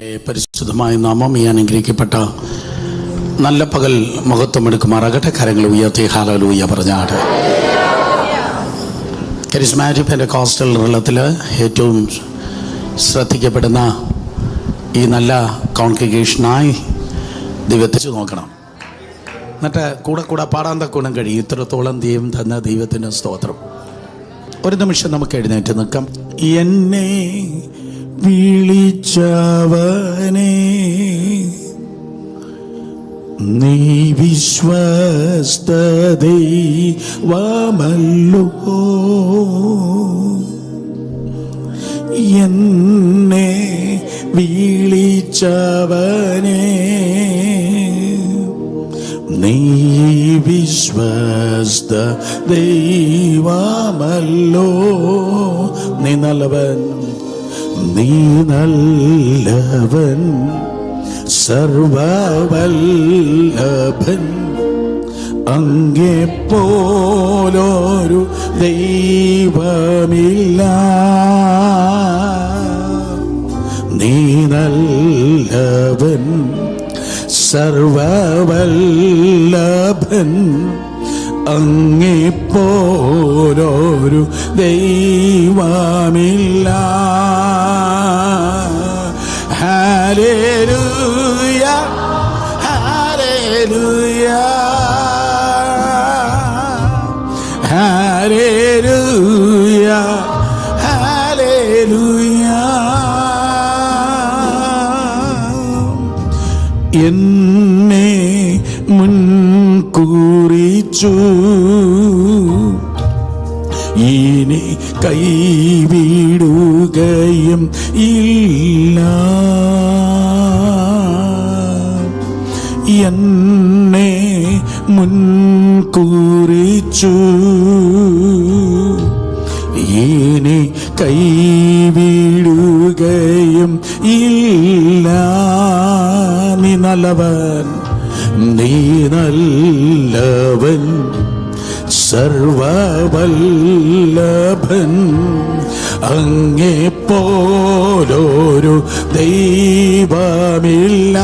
പരിശുദ്ധമായ നാമം ഈ അനുഗ്രഹിക്കപ്പെട്ട നല്ല പകൽ മഹത്വമെടുക്കുമാറാകട്ടെ. കരങ്ങൾ ഉയർത്തി ഹല്ലേലൂയ പറഞ്ഞാട്. കരിസ്മാറ്റിക് പെന്റക്കോസ്റ്റൽ റീളത്തിൽ ഏറ്റവും ശ്രദ്ധിക്കപ്പെടുന്ന ഈ നല്ല കോൺഗ്രിഗേഷനായി ദൈവത്തെ നോക്കണം. എന്നിട്ട് കൂടെ പാടാൻ തക്കോണം കഴിയും. ഇത്രത്തോളം ദൈവം തന്ന ദൈവത്തിന് സ്തോത്രം. ഒരു നിമിഷം നമുക്ക് എഴുന്നേറ്റ് നിൽക്കാം. എന്നെ വിളിച്ചവനെ നീ വിശ്വസ്തദൈവമല്ലോ, എന്നെ വിളിച്ചവനെ നീ വിശ്വസ്ത ദൈവമല്ലോ. നീ നല്ലവൻ, നീ നല്ലവൻ, സർവവല്ലഭൻ, അങ്ങെപ്പോലൊരു ദൈവമില്ല. നീ നല്ലവൻ, സർവവല്ലഭൻ, അങ്ങെപ്പോലൊരു ദൈവമില്ല. Hallelujah, hallelujah, hallelujah, hallelujah. എന്നെ മുൻകുറിച്ചു ഇനി കൈവിടുകയും ഇല്ല. എന്നെ മുൻകുറിച്ചു ഇനി കൈവിടുകയും ഇല്ല. നീ നല്ലവൻ, നീ നല്ലവൻ, സർവവല്ലഭൻ, അങ്ങെപ്പോലൊരു ദൈവമില്ല.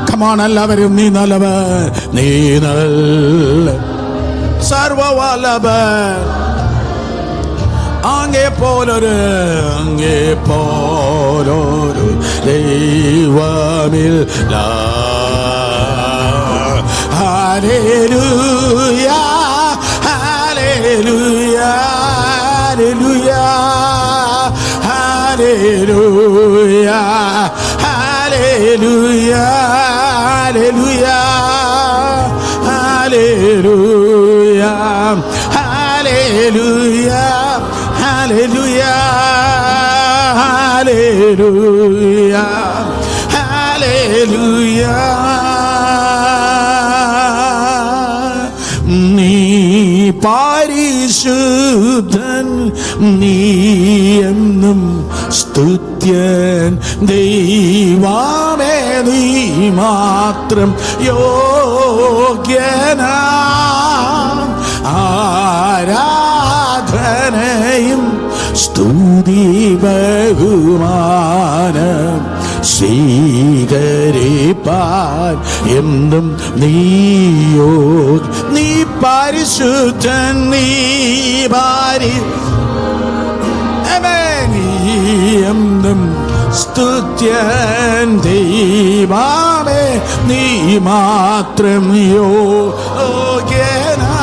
കമോൺ എല്ലാവരും, നീ നല്ലവൻ, നീ നല്ല സർവവല്ലഭൻ, അങ്ങെപ്പോലൊരു ദൈവമില്ല. Hallelujah, hallelujah, hallelujah, hallelujah, hallelujah, hallelujah, hallelujah, hallelujah, hallelujah, hallelujah. നീ പരിശുദ്ധൻ, നീ എന്നും സ്തുത്യൻ ദൈവമേ, നീ മാത്രം യോഗ്യനാ. ആരാധനയും സ്തുതി ബഹുമാനം സ്വീകരിപ്പാൻ എന്നും നീയോ. നീ പരിശുദ്ധൻ, നീ എന്നും സ്തുത്യൻ ദൈവമേ, നീ മാത്രം യോഗ്യനാ.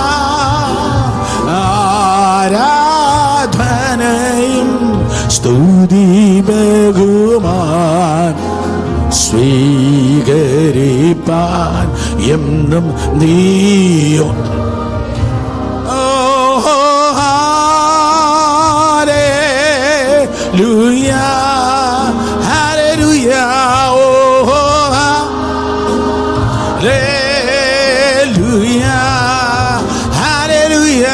ആരാധനയും സ്തുതി ബഹുമാൻ സ്വീകരിപ്പാൻ എന്നും നീയോ. Hallelujah, hallelujah, hallelujah, hallelujah,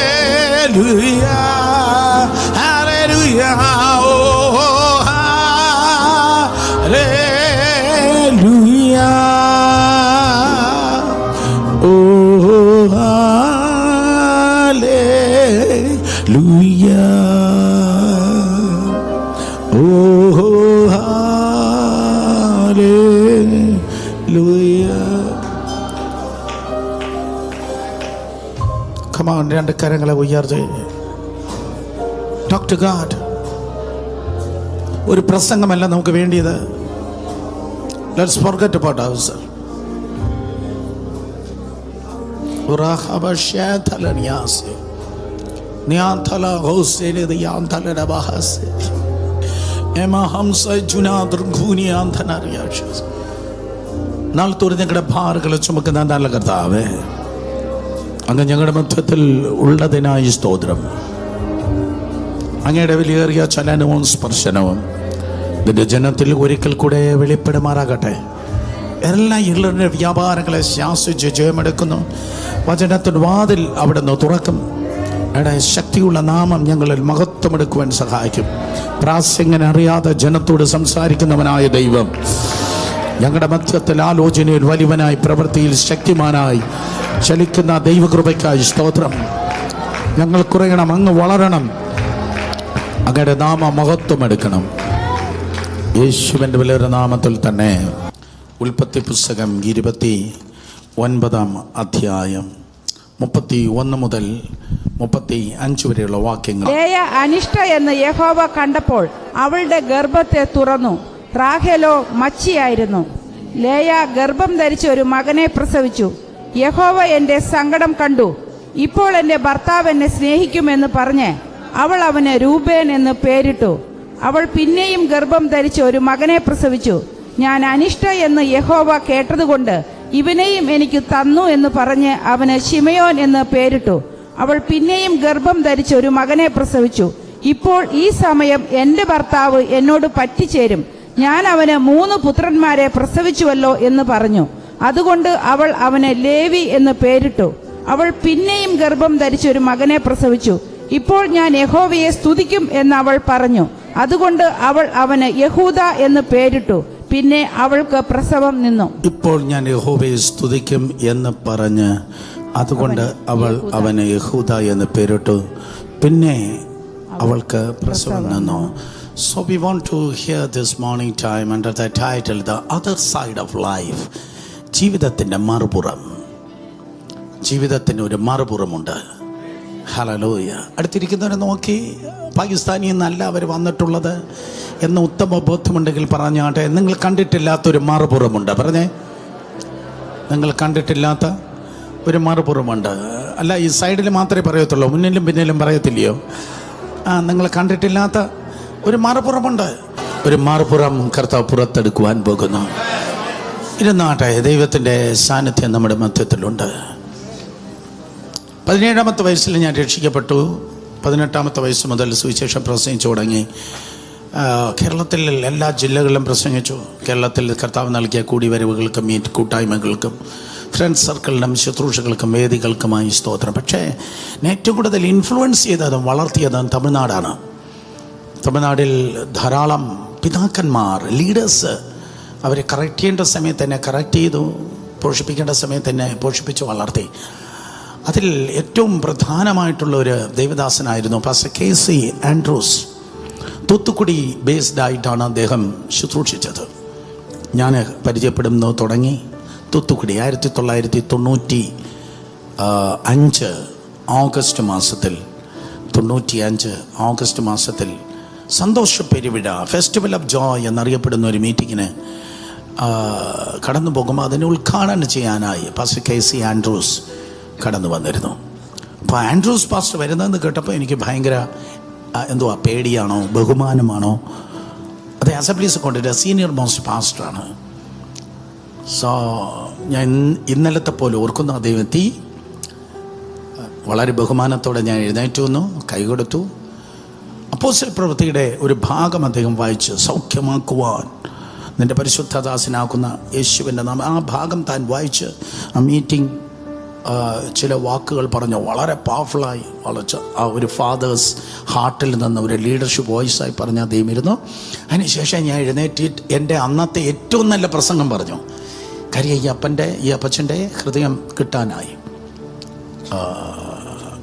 hallelujah, hallelujah, hallelujah. Hallelujah. Come on, രണ്ട് കരങ്ങളെ ഉയർത്തി. Talk to God. ഒരു പ്രസംഗമല്ല നമുക്ക് വേണ്ടിയത്. Let's forget about ourselves. നാളത്തോടെ ഞങ്ങളുടെ ഭാരങ്ങളെ ചുമക്കുന്ന നല്ല കർത്താവേ, അങ്ങ് ഞങ്ങളുടെ മധ്യത്തിൽ ഉള്ളതിനായി സ്തോത്രം. അങ്ങയുടെ വിലയേറിയ ചലനവും സ്പർശനവും ഇതിൻ്റെ ജനത്തിൽ ഒരിക്കൽ കൂടെ വെളിപ്പെടുമാറാകട്ടെ. എല്ലാ ഇരുളിൻ്റെ വ്യാപാരങ്ങളെ ശാസിച്ച് ജയമെടുക്കുന്നു. വചനത്തിൻ്റെ വാതിൽ അവിടെ നിന്ന് തുറക്കും. അവിടെ ശക്തിയുള്ള നാമം ഞങ്ങളിൽ മഹത്വമെടുക്കുവാൻ സഹായിക്കും. പ്രാസംഗികൻ അറിയാതെ ജനത്തോട് സംസാരിക്കുന്നവനായ ദൈവം ഞങ്ങളുടെ മധ്യത്തിൽ ആലോചനയിൽ വലിയവനായി, പ്രവൃത്തിയിൽ ശക്തിമാനായി ചലിക്കുന്ന ദൈവകൃപയ്ക്കായി സ്തോത്രം. ഞങ്ങൾ കുറയണം, അങ്ങ് വളരണം, അങ്ങയുടെ നാമ മഹത്വം എടുക്കണം. യേശുവിൻ്റെ വലിയൊരു നാമത്തിൽ തന്നെ. ഉൽപ്പത്തി പുസ്തകം 29 അധ്യായം 31 മുതൽ 35 വരെയുള്ള വാക്യങ്ങൾ. ലേയ അനിഷ്ട എന്ന് യഹോവ കണ്ടപ്പോൾ അവളുടെ ഗർഭത്തെ തുറന്നു. റാഹേലോ മച്ചിയായിരുന്നു. ലേയ ഗർഭം ധരിച്ച് ഒരു മകനെ പ്രസവിച്ചു. യഹോവ എൻ്റെ സങ്കടം കണ്ടു, ഇപ്പോൾ എൻ്റെ ഭർത്താവ് എന്നെ സ്നേഹിക്കുമെന്ന് പറഞ്ഞ് അവൾ അവന് രൂബേൻ എന്ന് പേരിട്ടു. അവൾ പിന്നെയും ഗർഭം ധരിച്ച് ഒരു മകനെ പ്രസവിച്ചു. ഞാൻ അനിഷ്ട എന്ന് യഹോവ കേട്ടതുകൊണ്ട് ഇവനെയും എനിക്ക് തന്നു എന്ന് പറഞ്ഞ് അവന് ശിമയോൻ എന്ന് പേരിട്ടു. അവൾ പിന്നെയും ഗർഭം ധരിച്ച് ഒരു മകനെ പ്രസവിച്ചു. ഇപ്പോൾ ഈ സമയം എൻ്റെ ഭർത്താവ് എന്നോട് പറ്റിച്ചേരും, ഞാൻ അവന് 3 പുത്രന്മാരെ പ്രസവിച്ചുവല്ലോ എന്ന് പറഞ്ഞു. അതുകൊണ്ട് അവൾ അവന് ലേവി എന്ന് പേരിട്ടു. അവൾ പിന്നെയും ഗർഭം ധരിച്ച് ഒരു മകനെ പ്രസവിച്ചു. ഇപ്പോൾ ഞാൻ യഹോവയെ സ്തുതിക്കും എന്ന് അവൾ പറഞ്ഞു. അതുകൊണ്ട് അവൾ അവന് യഹൂദ എന്ന് പേരിട്ടു. പിന്നെ അവൾക്ക് പ്രസവം നിന്നു. ഇപ്പോൾ ഞാൻ യഹോവയെ സ്തുതിക്കും എന്ന് പറഞ്ഞ് അതുകൊണ്ട് അവൾ അവന് യഹൂദ എന്ന് പേരിട്ടു. പിന്നെ അവൾക്ക് പ്രസവം നിന്നു. So we want to hear this morning time under the title The Other Side of Life. ജീവിതത്തിൻ്റെ മറുപുറം. ജീവിതത്തിന് ഒരു മറുപുറമുണ്ട്. ഹല്ലേലൂയ. അടുത്തിരിക്കുന്നവരെ നോക്കി, പാകിസ്ഥാനിൽ നിന്നല്ല അവർ വന്നിട്ടുള്ളത് എന്ന് ഉത്തമ ബോധ്യമുണ്ടെങ്കിൽ പറഞ്ഞാട്ടെ, നിങ്ങൾ കണ്ടിട്ടില്ലാത്തൊരു മറുപുറമുണ്ട്. പറഞ്ഞേ, നിങ്ങൾ കണ്ടിട്ടില്ലാത്ത ഒരു മറുപുറമുണ്ട്. അല്ല, ഈ സൈഡിൽ മാത്രമേ പറയത്തുള്ളൂ, മുന്നിലും പിന്നിലും പറയത്തില്ലയോ? നിങ്ങൾ കണ്ടിട്ടില്ലാത്ത ഒരു മറുപുറമുണ്ട്. ഒരു മറുപുറം കർത്താവ് പുറത്തെടുക്കുവാൻ പോകുന്നു. ഇരുന്നാട്ടെ, ദൈവത്തിൻ്റെ സാന്നിധ്യം നമ്മുടെ മധ്യത്തിലുണ്ട്. 17-ാമത്തെ വയസ്സിൽ ഞാൻ രക്ഷിക്കപ്പെട്ടു. 18-ാമത്തെ വയസ്സ് മുതൽ സുവിശേഷം പ്രസംഗിച്ചു തുടങ്ങി. കേരളത്തിൽ എല്ലാ ജില്ലകളിലും പ്രസംഗിച്ചു. കേരളത്തിൽ കർത്താവ് നൽകിയ കൂടിവരവുകൾക്കും മീറ്റ് കൂട്ടായ്മകൾക്കും ഫ്രണ്ട്സ് സർക്കിളിനും ശുശ്രൂഷകൾക്കും വേദികൾക്കുമായി സ്തോത്രം. പക്ഷേ ഏറ്റവും കൂടുതൽ ഇൻഫ്ലുവൻസ് ചെയ്തതും വളർത്തിയതും തമിഴ്നാടാണ്. തമിഴ്നാട്ടിൽ ധാരാളം പിതാക്കന്മാർ, ലീഡേഴ്സ്, അവരെ കറക്റ്റ് ചെയ്യേണ്ട സമയത്ത് തന്നെ കറക്റ്റ് ചെയ്തു, പോഷിപ്പിക്കേണ്ട സമയത്ത് തന്നെ പോഷിപ്പിച്ച് വളർത്തി. അതിൽ ഏറ്റവും പ്രധാനമായിട്ടുള്ള ഒരു ദൈവദാസനായിരുന്നു pastor KC Andrews. Thoothukudi based ആയിട്ടാണ് അദ്ദേഹം ശുശ്രൂഷിച്ചത്. ഞാൻ പരിചയപ്പെടുന്നു തുടങ്ങി തൂത്തുക്കുടി 1995 ഓഗസ്റ്റ് മാസത്തിൽ സന്തോഷ പെരുവിഴ ഫെസ്റ്റിവൽ ഓഫ് ജോയ് എന്നറിയപ്പെടുന്ന ഒരു മീറ്റിങ്ങിന് കടന്നു പോകുമ്പോൾ അതിനെ ഉദ്ഘാടനം ചെയ്യാനായി പാസ്റ്റർ KC ആൻഡ്രൂസ് കടന്നു വന്നിരുന്നു. അപ്പോൾ ആൻഡ്രൂസ് പാസ്റ്റർ വരുന്നതെന്ന് കേട്ടപ്പോൾ എനിക്ക് ഭയങ്കര പേടിയാണോ ബഹുമാനമാണോ? അത് അസംബ്ലീസ് കൊണ്ടിട്ട് സീനിയർ മോസ്റ്റ് പാസ്റ്ററാണ്. സോ ഞാൻ ഇന്നലത്തെ പോലെ ഓർക്കുന്ന അദ്ദേഹം എത്തി. വളരെ ബഹുമാനത്തോടെ ഞാൻ എഴുന്നേറ്റ് വന്നു, കൈകൊടുത്തു. അപ്പോസ്തല പ്രവൃത്തിയുടെ ഒരു ഭാഗം അദ്ദേഹം വായിച്ച്, സൗഖ്യമാക്കുവാൻ നിന്റെ പരിശുദ്ധദാസനാക്കുന്ന യേശുവിൻ്റെ നാമം, ആ ഭാഗം താൻ വായിച്ച് ആ മീറ്റിംഗ് ചില വാക്കുകൾ പറഞ്ഞു. വളരെ പവർഫുള്ളായി വളച്ച് ആ ഒരു ഫാദേഴ്സ് ഹാർട്ടിൽ നിന്ന് ഒരു ലീഡർഷിപ്പ് വോയിസായി പറഞ്ഞ അദ്ദേഹം ഇരുന്നു. അതിനുശേഷം ഞാൻ എഴുന്നേറ്റിട്ട് എൻ്റെ അന്നത്തെ ഏറ്റവും നല്ല പ്രസംഗം പറഞ്ഞു. കാര്യം ഈ അപ്പച്ചൻ്റെ ഹൃദയം കിട്ടാനായി.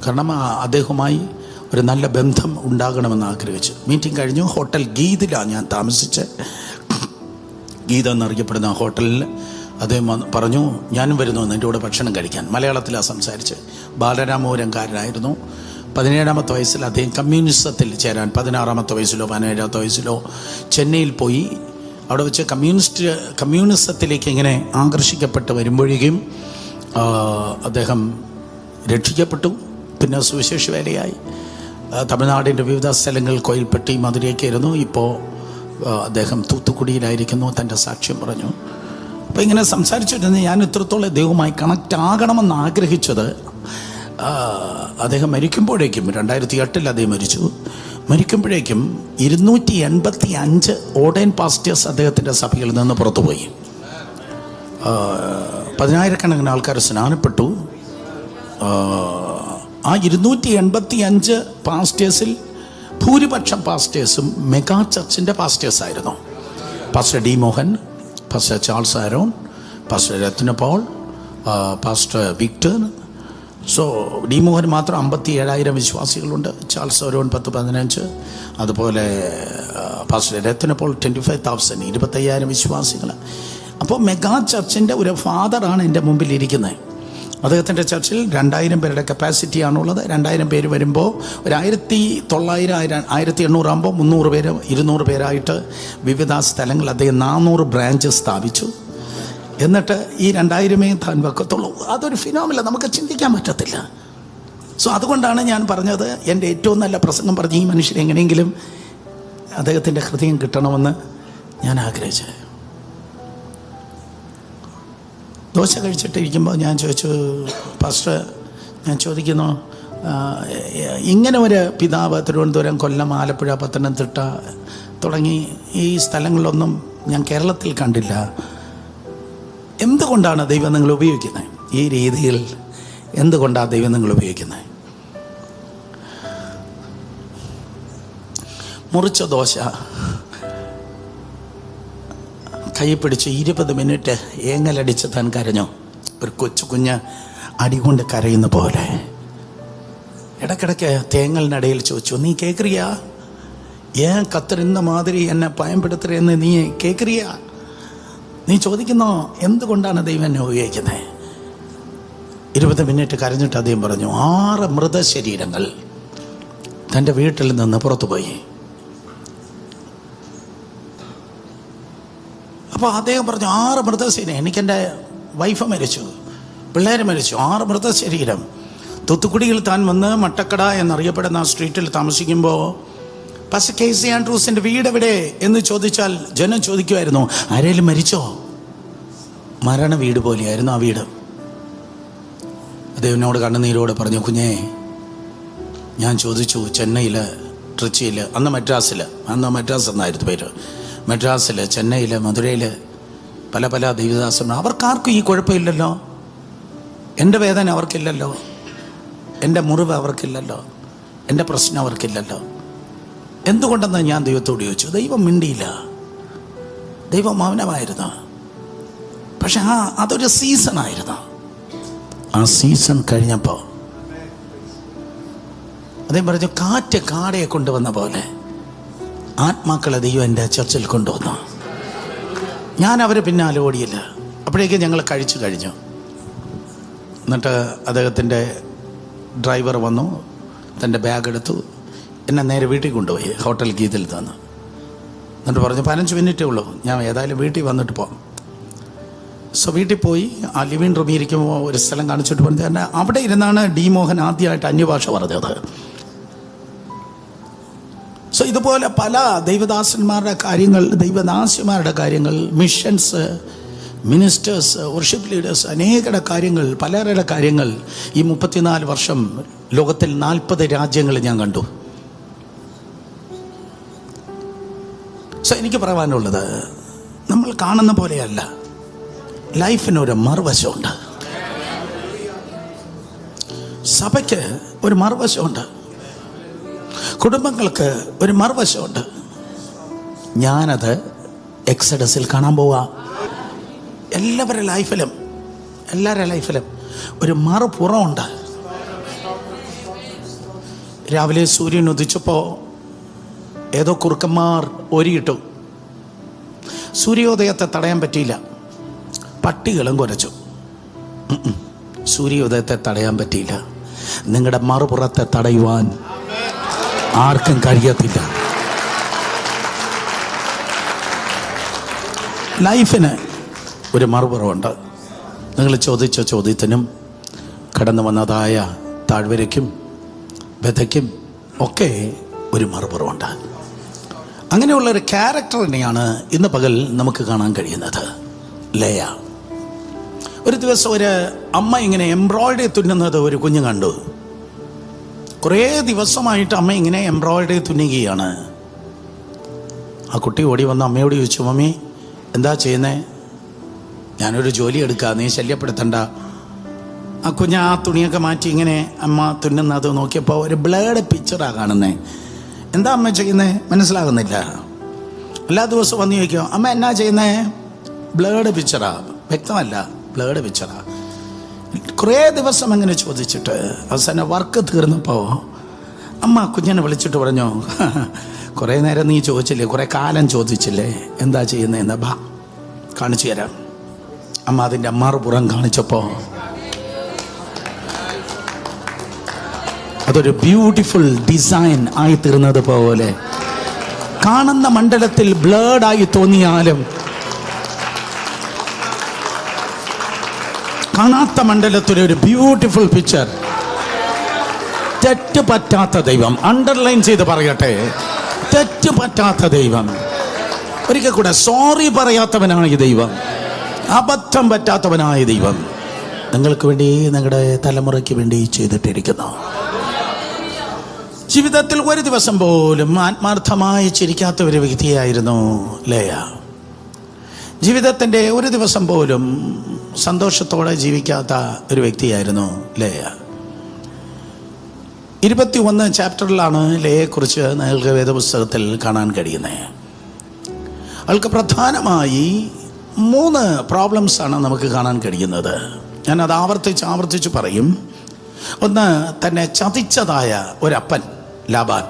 കാരണം അദ്ദേഹവുമായി ഒരു നല്ല ബന്ധം ഉണ്ടാകണമെന്ന് ആഗ്രഹിച്ചു. മീറ്റിംഗ് കഴിഞ്ഞു. ഹോട്ടൽ ഗീതിലാണ് ഞാൻ താമസിച്ച്. ഗീത എന്നറിയപ്പെടുന്ന ഹോട്ടലിൽ അദ്ദേഹം പറഞ്ഞു, ഞാനും വരുന്നു എൻ്റെ കൂടെ ഭക്ഷണം കഴിക്കാൻ. മലയാളത്തിലാണ് സംസാരിച്ച്. ബാലരാമപുരംകാരനായിരുന്നു. 17-ാമത്തെ വയസ്സിൽ അദ്ദേഹം കമ്മ്യൂണിസത്തിൽ ചേരാൻ 16-ാമത്തെ വയസ്സിലോ 17-ാമത്തെ വയസ്സിലോ ചെന്നൈയിൽ പോയി. അവിടെ വെച്ച് കമ്മ്യൂണിസത്തിലേക്ക് ഇങ്ങനെ ആകർഷിക്കപ്പെട്ട് വരുമ്പോഴേക്കും അദ്ദേഹം രക്ഷിക്കപ്പെട്ടു. പിന്നെ സുവിശേഷ വേലയായി. തമിഴ്നാടിൻ്റെ വിവിധ സ്ഥലങ്ങൾ, കോയിൽപ്പെട്ടി, മധുരയൊക്കെ ആയിരുന്നു. ഇപ്പോൾ അദ്ദേഹം തൂത്തുക്കുടിയിലായിരിക്കുന്നു. തൻ്റെ സാക്ഷ്യം പറഞ്ഞു. അപ്പോൾ ഇങ്ങനെ സംസാരിച്ചിരുന്ന് ഞാൻ ഇത്രത്തോളം ദൈവവുമായി കണക്റ്റ് ആകണമെന്ന് ആഗ്രഹിച്ചത്, അദ്ദേഹം മരിക്കുമ്പോഴേക്കും 2008 അദ്ദേഹം മരിച്ചു. മരിക്കുമ്പോഴേക്കും 285 ഓർഡൈൻ പാസ്റ്റേഴ്സ് അദ്ദേഹത്തിൻ്റെ സഭയിൽ നിന്ന് പുറത്തുപോയി. 10,000-കണക്കിന് ആൾക്കാർ സ്നാനപ്പെട്ടു. ആ 285 പാസ്റ്റേഴ്സിൽ ഭൂരിപക്ഷം പാസ്റ്റേഴ്സും മെഗാ ചർച്ചിൻ്റെ പാസ്റ്റേഴ്സായിരുന്നു. Pastor D Mohan, pastor Charles Aaron, pastor Ratna Paul, pastor Victor. So D Mohan മാത്രം 57,000 വിശ്വാസികളുണ്ട്. Charles Aaron 10-15. അതുപോലെ പാസ്റ്റർ രത്ന പോൾ 25,000, 25,000 വിശ്വാസികൾ. അപ്പോൾ മെഗാ ചർച്ചിൻ്റെ ഒരു ഫാദറാണ് എൻ്റെ മുമ്പിൽ ഇരിക്കുന്നത്. അദ്ദേഹത്തിൻ്റെ ചർച്ചിൽ 2,000 പേരുടെ കപ്പാസിറ്റിയാണുള്ളത്. 2,000 പേര് വരുമ്പോൾ ഒരു 1,900, 1,800 ആകുമ്പോൾ 300 പേര്, 200 പേരായിട്ട് വിവിധ സ്ഥലങ്ങൾ അദ്ദേഹം 400 ബ്രാഞ്ച് സ്ഥാപിച്ചു. എന്നിട്ട് ഈ 2,000 താൻ വെക്കത്തുള്ളൂ. അതൊരു ഫിനോമിനൽ, നമുക്ക് ചിന്തിക്കാൻ പറ്റത്തില്ല. സോ അതുകൊണ്ടാണ് ഞാൻ പറഞ്ഞത്, എൻ്റെ ഏറ്റവും നല്ല പ്രസംഗം പറഞ്ഞ് ഈ മനുഷ്യൻ എങ്ങനെയെങ്കിലും അദ്ദേഹത്തിൻ്റെ ഹൃദയം കിട്ടണമെന്ന് ഞാൻ ആഗ്രഹിച്ചത്. ദോശ കഴിച്ചിട്ടിരിക്കുമ്പോൾ ഞാൻ ചോദിച്ചു, പാസ്റ്റർ, ഞാൻ ചോദിക്കുന്നു, ഇങ്ങനെ ഒരു പിതാവ് തിരുവനന്തപുരം, കൊല്ലം, ആലപ്പുഴ, പത്തനംതിട്ട തുടങ്ങി ഈ സ്ഥലങ്ങളിലൊന്നും ഞാൻ കേരളത്തിൽ കണ്ടില്ല. എന്തുകൊണ്ടാണ് ദൈവം നിങ്ങൾ ഉപയോഗിക്കുന്നത്? ഈ രീതിയിൽ എന്തുകൊണ്ടാണ് ദൈവം നിങ്ങൾ ഉപയോഗിക്കുന്നത്? മുറിച്ച ദോശ കൈ പിടിച്ച് 20 മിനിറ്റ് ഏങ്ങലടിച്ച് താൻ കരഞ്ഞു. ഒരു കുഞ്ഞ് അടികൊണ്ട് കരയുന്ന പോലെ. ഇടയ്ക്കിടയ്ക്ക് തേങ്ങലിനിടയിൽ ചോദിച്ചു, നീ കേൾക്കറിയാ? ഏൻ കത്തറുന്ന മാതിരി എന്നെ ഭയപ്പെടുത്തരെന്ന് നീ കേൾക്കറിയാ? നീ ചോദിക്കുന്നോ എന്തുകൊണ്ടാണ് ദൈവം എന്നെ ഉപയോഗിക്കുന്നത്? 20 മിനിറ്റ് കരഞ്ഞിട്ട് അദ്ദേഹം പറഞ്ഞു, 6 മൃതശരീരങ്ങൾ തൻ്റെ വീട്ടിൽ നിന്ന് പുറത്തുപോയി. അപ്പോൾ അദ്ദേഹം പറഞ്ഞു, 6 മൃതശരീരം. എനിക്കെൻ്റെ വൈഫ് മരിച്ചു, പിള്ളേർ മരിച്ചു, 6 മൃതശരീരം. തൂത്തുക്കുടിയിൽ താൻ വന്ന് മട്ടക്കട എന്നറിയപ്പെടുന്ന ആ സ്ട്രീറ്റിൽ താമസിക്കുമ്പോൾ പാസ്റ്റർ KC ആൻഡ്രൂസിൻ്റെ വീട് എവിടെ എന്ന് ചോദിച്ചാൽ ജനം ചോദിക്കുമായിരുന്നു, ആരേലും മരിച്ചോ? മരണ വീട് പോലെയായിരുന്നു ആ വീട്. അദ്ദേഹത്തിനോട് കണ്ണുനീരോട് പറഞ്ഞു, കുഞ്ഞേ, ഞാൻ ചോദിച്ചു ചെന്നൈയിൽ, ട്രിച്ചിയിൽ, അന്ന് മദ്രാസ് എന്നായിരുന്നു പേര്, മദ്രാസിൽ, ചെന്നൈയിൽ, മധുരയിൽ പല ദൈവദാസന്മാർ. അവർക്കാർക്കും ഈ കുഴപ്പമില്ലല്ലോ. എൻ്റെ വേദന അവർക്കില്ലല്ലോ, എൻ്റെ മുറിവ് അവർക്കില്ലല്ലോ, എൻ്റെ പ്രശ്നം അവർക്കില്ലല്ലോ. എന്തുകൊണ്ടെന്ന് ഞാൻ ദൈവത്തോട് ചോദിച്ചു. ദൈവം മിണ്ടിയില്ല, ദൈവം മൗനമായിരുന്നു. പക്ഷെ അതൊരു സീസണായിരുന്നു. ആ സീസൺ കഴിഞ്ഞപ്പോൾ അദ്ദേഹം പറഞ്ഞു, കാറ്റ് കാടയെ കൊണ്ടുവന്ന പോലെ ആത്മാക്കളെ ദൈവം എൻ്റെ ചർച്ചിൽ കൊണ്ടുവന്നു. ഞാൻ അവരെ പിന്നാലെ ഓടിയില്ല. അപ്പോഴേക്കും ഞങ്ങൾ കഴിച്ചു കഴിഞ്ഞു. എന്നിട്ട് അദ്ദേഹത്തിൻ്റെ ഡ്രൈവർ വന്നു, തൻ്റെ ബാഗ് എടുത്തു, എന്നെ നേരെ വീട്ടിൽ കൊണ്ടുപോയി, ഹോട്ടൽ ഗീതിൽ നിന്ന്. എന്നിട്ട് പറഞ്ഞു, 15 മിനിറ്റേ ഉള്ളൂ, ഞാൻ ഏതായാലും വീട്ടിൽ വന്നിട്ട് പോകാം. സോ വീട്ടിൽ പോയി ആ ലിവിങ് റൂമിൽ ഇരിക്കുമ്പോൾ ഒരു സ്ഥലം കാണിച്ചിട്ട് പറഞ്ഞു, തന്നെ അവിടെ ഇരുന്നാണ് ഡി മോഹൻ ആദ്യമായിട്ട് അന്യഭാഷ പറഞ്ഞത്. സോ ഇതുപോലെ പല ദൈവദാസന്മാരുടെ കാര്യങ്ങൾ, ദൈവദാസിമാരുടെ കാര്യങ്ങൾ, മിഷൻസ്, മിനിസ്റ്റേഴ്സ്, വർഷിപ്പ് ലീഡേഴ്സ്, അനേകരുടെ കാര്യങ്ങൾ, പലരുടെ കാര്യങ്ങൾ ഈ 34 വർഷം ലോകത്തിൽ 40 രാജ്യങ്ങൾ ഞാൻ കണ്ടു. സോ എനിക്ക് പറയാനുള്ളത്, നമ്മൾ കാണുന്ന പോലെയല്ല, ലൈഫിനൊരു മറുവശമുണ്ട്, സഭയ്ക്ക് ഒരു മറുവശമുണ്ട്, കുടുംബങ്ങൾക്ക് ഒരു മറുവശമുണ്ട്. ഞാനത് എക്സഡസിൽ കാണാൻ പോവാ. എല്ലാവരുടെ ലൈഫിലും ഒരു മറുപുറമുണ്ട്. രാവിലെ സൂര്യൻ ഉദിച്ചപ്പോൾ ഏതോ കുറുക്കന്മാർ ഒരുകിട്ടു. സൂര്യോദയത്തെ തടയാൻ പറ്റിയില്ല. പട്ടികളും കുരച്ചു. സൂര്യോദയത്തെ തടയാൻ പറ്റിയില്ല. നിങ്ങളുടെ മറുപുറത്തെ തടയുവാൻ ആർക്കും കഴിയത്തില്ല. ലൈഫിന് ഒരു മറുപുറമുണ്ട്. നിങ്ങൾ ചോദിച്ച ചോദ്യത്തിനും കടന്നു വന്നതായ താഴ്വരയ്ക്കും വ്യഥയ്ക്കും ഒക്കെ ഒരു മറുപുറമുണ്ട്. അങ്ങനെയുള്ളൊരു ക്യാരക്ടറിനെയാണ് ഇന്ന് പകൽ നമുക്ക് കാണാൻ കഴിയുന്നത്. ലേയ. ഒരു ദിവസം ഒരു അമ്മ ഇങ്ങനെ എംബ്രോയിഡറി തുന്നുന്നത് ഒരു കുഞ്ഞ് കണ്ടു. കുറേ ദിവസമായിട്ട് അമ്മ ഇങ്ങനെ എംബ്രോയിഡറി തുന്നുകയാണ്. ആ കുട്ടി ഓടി വന്ന് അമ്മയോട് ചോദിച്ചു, മമ്മി എന്താ ചെയ്യുന്നേ? ഞാനൊരു ജോലി എടുക്കാം, നീ ശല്യപ്പെടുത്തണ്ട. ആ കുഞ്ഞ് ആ തുണിയൊക്കെ മാറ്റി ഇങ്ങനെ അമ്മ തുന്നുന്നത് നോക്കിയപ്പോൾ ഒരു ബ്ലേഡ് പിക്ചറാണ് കാണുന്നേ. എന്താ അമ്മ ചെയ്യുന്നേ? മനസ്സിലാകുന്നില്ല. എല്ലാ ദിവസവും വന്ന് ചോദിക്കും, അമ്മ എന്നാ ചെയ്യുന്നേ? ബ്ലേഡ് പിക്ചറാ. വ്യക്തമല്ല, ബ്ലേഡ് പിക്ചറാ. കുറേ ദിവസം അങ്ങനെ ചോദിച്ചിട്ട് അവസാനം വർക്ക് തീർന്നപ്പോൾ അമ്മ കുഞ്ഞിനെ വിളിച്ചിട്ട് പറഞ്ഞു, കുറേ നേരം നീ ചോദിച്ചില്ലേ, കുറേ കാലം ചോദിച്ചില്ലേ, എന്താ ചെയ്യുന്നതെന്ന് ബാ കാണിച്ചു തരാം. അമ്മ അതിൻ്റെ മറുപുറം കാണിച്ചപ്പോൾ അതൊരു ബ്യൂട്ടിഫുൾ ഡിസൈൻ ആയി തീർന്നത് പോലെ, കാണുന്ന മണ്ഡലത്തിൽ ബ്ലേഡായി തോന്നിയാലും കാണാത്ത മണ്ഡലത്തിൽ ഒരു ബ്യൂട്ടിഫുൾ പിക്ചർ. തെറ്റ് പറ്റാത്ത ദൈവം. അണ്ടർലൈൻ ചെയ്ത് പറയട്ടെ, തെറ്റ് പറ്റാത്ത ദൈവം. ഒരിക്കൽ കൂടെ, സോറി പറയാത്തവനായ ദൈവം, അബദ്ധം പറ്റാത്തവനായ ദൈവം നിങ്ങൾക്ക് വേണ്ടി, നിങ്ങളുടെ തലമുറയ്ക്ക് വേണ്ടി ചെയ്തിട്ടിരിക്കുന്നു. ജീവിതത്തിൽ ഒരു ദിവസം പോലും ആത്മാർത്ഥമായി ചിരിക്കാത്ത ഒരു വ്യക്തിയായിരുന്നു ലേയ. ജീവിതത്തിൻ്റെ ഒരു ദിവസം പോലും സന്തോഷത്തോടെ ജീവിക്കാത്ത ഒരു വ്യക്തിയായിരുന്നു ലേയ. 21 ചാപ്റ്ററിലാണ് ലേയെക്കുറിച്ച് നിങ്ങൾക്ക് വേദപുസ്തകത്തിൽ കാണാൻ കഴിയുന്നത്. അവൾക്ക് പ്രധാനമായി 3 പ്രോബ്ലംസാണ് നമുക്ക് കാണാൻ കഴിയുന്നത്. ഞാനത് ആവർത്തിച്ച് പറയും. ഒന്ന്, തന്നെ ചതിച്ചതായ ഒരപ്പൻ ലാബാൻ,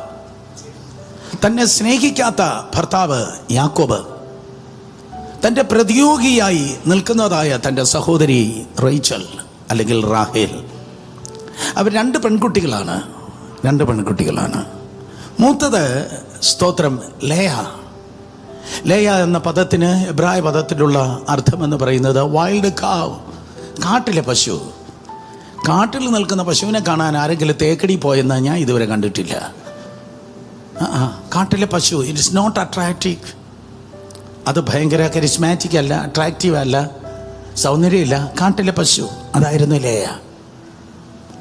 തന്നെ സ്നേഹിക്കാത്ത ഭർത്താവ് യാക്കോബ്, തൻ്റെ പ്രതിയോഗിയായി നിൽക്കുന്നതായ തൻ്റെ സഹോദരി റേച്ചൽ അല്ലെങ്കിൽ റാഹേൽ. അവർ 2 പെൺകുട്ടികളാണ്. മൂത്തത് സ്തോത്രം ലേയ. ലേയ എന്ന പദത്തിന് എബ്രായ പദത്തിലുള്ള അർത്ഥമെന്ന് പറയുന്നത് വൈൽഡ് കാവ്, കാട്ടിലെ പശു. കാട്ടിൽ നിൽക്കുന്ന പശുവിനെ കാണാൻ ആരെങ്കിലും തേക്കടി പോയെന്ന് ഞാൻ ഇതുവരെ കണ്ടിട്ടില്ല. കാട്ടിലെ പശു, ഇറ്റ്സ് നോട്ട് അട്രാക്റ്റീവ്. അത് ഭയങ്കര കരിസ്മാറ്റിക് അല്ല, അട്രാക്റ്റീവ് അല്ല, സൗന്ദര്യമില്ല. കാട്ടിലെ പശു അതായിരുന്നു ലേയ.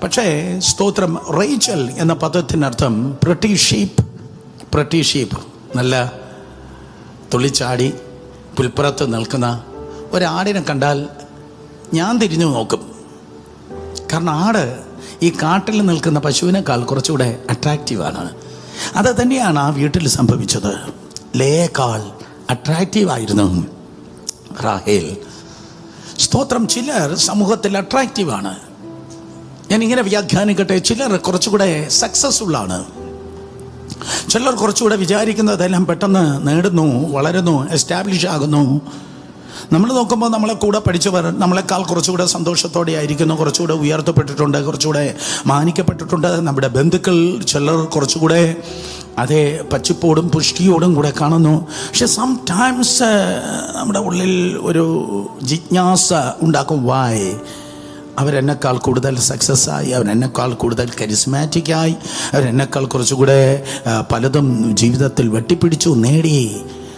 പക്ഷേ സ്തോത്രം റേച്ചൽ എന്ന പദത്തിനർത്ഥം പ്രട്ടി ഷീപ്പ്. നല്ല തുള്ളിച്ചാടി പുൽപ്പുറത്ത് നിൽക്കുന്ന ഒരാടിനെ കണ്ടാൽ ഞാൻ തിരിഞ്ഞു നോക്കും. കാരണം ആട് ഈ കാട്ടിൽ നിൽക്കുന്ന പശുവിനേക്കാൾ കുറച്ചുകൂടെ അട്രാക്റ്റീവാണ്. അത് തന്നെയാണ് ആ വീട്ടിൽ സംഭവിച്ചത്. ലേയേക്കാൾ അട്രാക്റ്റീവായിരുന്നു റാഹേൽ. സ്തോത്രം. ചിലർ സമൂഹത്തിൽ അട്രാക്റ്റീവാണ്. ഞാനിങ്ങനെ വ്യാഖ്യാനിക്കട്ടെ, ചിലർ കുറച്ചുകൂടെ സക്സസ്ഫുള്ളാണ്. ചിലർ കുറച്ചുകൂടെ വിചാരിക്കുന്നതെല്ലാം പെട്ടെന്ന് നേടുന്നു, വളരുന്നു, എസ്റ്റാബ്ലിഷ് ആകുന്നു. നമ്മൾ നോക്കുമ്പോൾ നമ്മളെ കൂടെ പഠിച്ചവർ നമ്മളെക്കാൾ കുറച്ചുകൂടെ സന്തോഷത്തോടെ ആയിരിക്കുന്നു, കുറച്ചുകൂടെ ഉയർത്തപ്പെട്ടിട്ടുണ്ട്, കുറച്ചുകൂടെ മാനിക്കപ്പെട്ടിട്ടുണ്ട്. നമ്മുടെ ബന്ധുക്കൾ ചിലർ കുറച്ചുകൂടെ അതേ പച്ചിപ്പോടും പുഷ്ടിയോടും കൂടെ കാണുന്നു. പക്ഷെ സംടൈംസ് നമ്മുടെ ഉള്ളിൽ ഒരു ജിജ്ഞാസ ഉണ്ടാക്കും. വായ് അവരെന്നെക്കാൾ കൂടുതൽ സക്സസ്സായി, അവരെന്നെക്കാൾ കൂടുതൽ കരിസ്മാറ്റിക്കായി, അവരെന്നെക്കാൾ കുറച്ചുകൂടെ പലതും ജീവിതത്തിൽ വെട്ടിപ്പിടിച്ചു നേടി.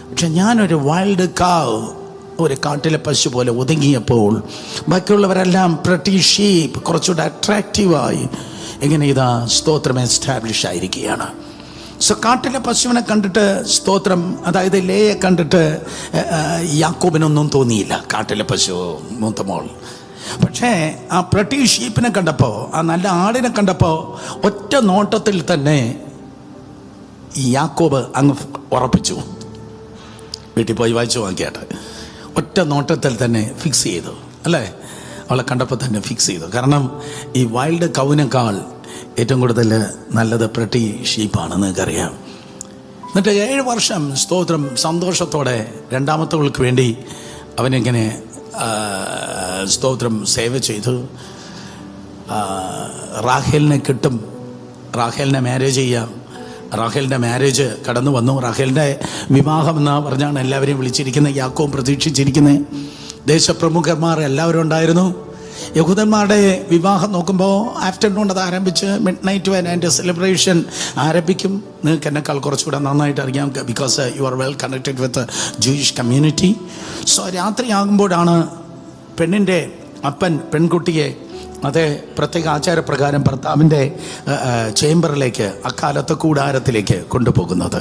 പക്ഷെ ഞാനൊരു വൈൽഡ് കാവ്, ഒരു കാട്ടിലെ പശു പോലെ ഒതുങ്ങിയപ്പോൾ ബാക്കിയുള്ളവരെല്ലാം പ്രട്ടി ഷീപ്പ്, കുറച്ചുകൂടെ അട്രാക്റ്റീവായി എങ്ങനെ ഇതാ സ്തോത്രം എസ്റ്റാബ്ലിഷ് ആയിരിക്കുകയാണ്. സോ കാട്ടിലെ പശുവിനെ കണ്ടിട്ട് സ്തോത്രം, അതായത് ലേയെ കണ്ടിട്ട് യാക്കോബിനൊന്നും തോന്നിയില്ല, കാട്ടിലെ പശു മൂത്തമോൾ. പക്ഷേ ആ പ്രട്ടി ഷീപ്പിനെ കണ്ടപ്പോൾ, ആ നല്ല ആടിനെ കണ്ടപ്പോൾ ഒറ്റ നോട്ടത്തിൽ തന്നെ യാക്കോബ് അങ്ങ് ഉറപ്പിച്ചു. വീട്ടിൽ പോയി വായിച്ചു നോക്കിയാട്ടെ. ഒറ്റ നോട്ടത്തിൽ തന്നെ ഫിക്സ് ചെയ്തു, അല്ലേ? അവളെ കണ്ടപ്പോൾ തന്നെ ഫിക്സ് ചെയ്തു. കാരണം ഈ വൈൽഡ് കൗവിനേക്കാൾ ഏറ്റവും കൂടുതൽ നല്ലത് പ്രട്ടി ഷീപ്പാണ്, നിങ്ങൾക്കറിയാം. എന്നിട്ട് 7 വർഷം സ്തോത്രം സന്തോഷത്തോടെ രണ്ടാമത്തവൾക്ക് വേണ്ടി അവനിങ്ങനെ സ്തോത്രം സേവ ചെയ്തു. റാഹേലിനെ കിട്ടും, റാഹേലിനെ മാരേജ് ചെയ്യാം. റാഹേലിൻ്റെ മാരേജ് കടന്നു വന്നു. റാഹേലിൻ്റെ വിവാഹം എന്ന് പറഞ്ഞാണ് എല്ലാവരെയും വിളിച്ചിരിക്കുന്നത്, യാക്കോബ് പ്രതീക്ഷിച്ചിരിക്കുന്നത്. ദേശപ്രമുഖന്മാർ എല്ലാവരും ഉണ്ടായിരുന്നു. യഹൂദന്മാരുടെ വിവാഹം നോക്കുമ്പോൾ ആഫ്റ്റർനൂൺ അത് ആരംഭിച്ച് മിഡ് നൈറ്റ് വരെ അതിൻ്റെ സെലിബ്രേഷൻ ആരംഭിക്കും. നിങ്ങൾക്ക് എന്നെക്കാൾ കുറച്ചുകൂടെ നന്നായിട്ട് അറിയാം, because you are well connected with Jewish community. So രാത്രിയാകുമ്പോഴാണ് പെണ്ണിൻ്റെ അപ്പൻ പെൺകുട്ടിയെ അതേ പ്രത്യേക ആചാരപ്രകാരം ഭർത്താവിൻ്റെ ചേംബറിലേക്ക്, അക്കാലത്ത് കൂടാരത്തിലേക്ക് കൊണ്ടുപോകുന്നത്.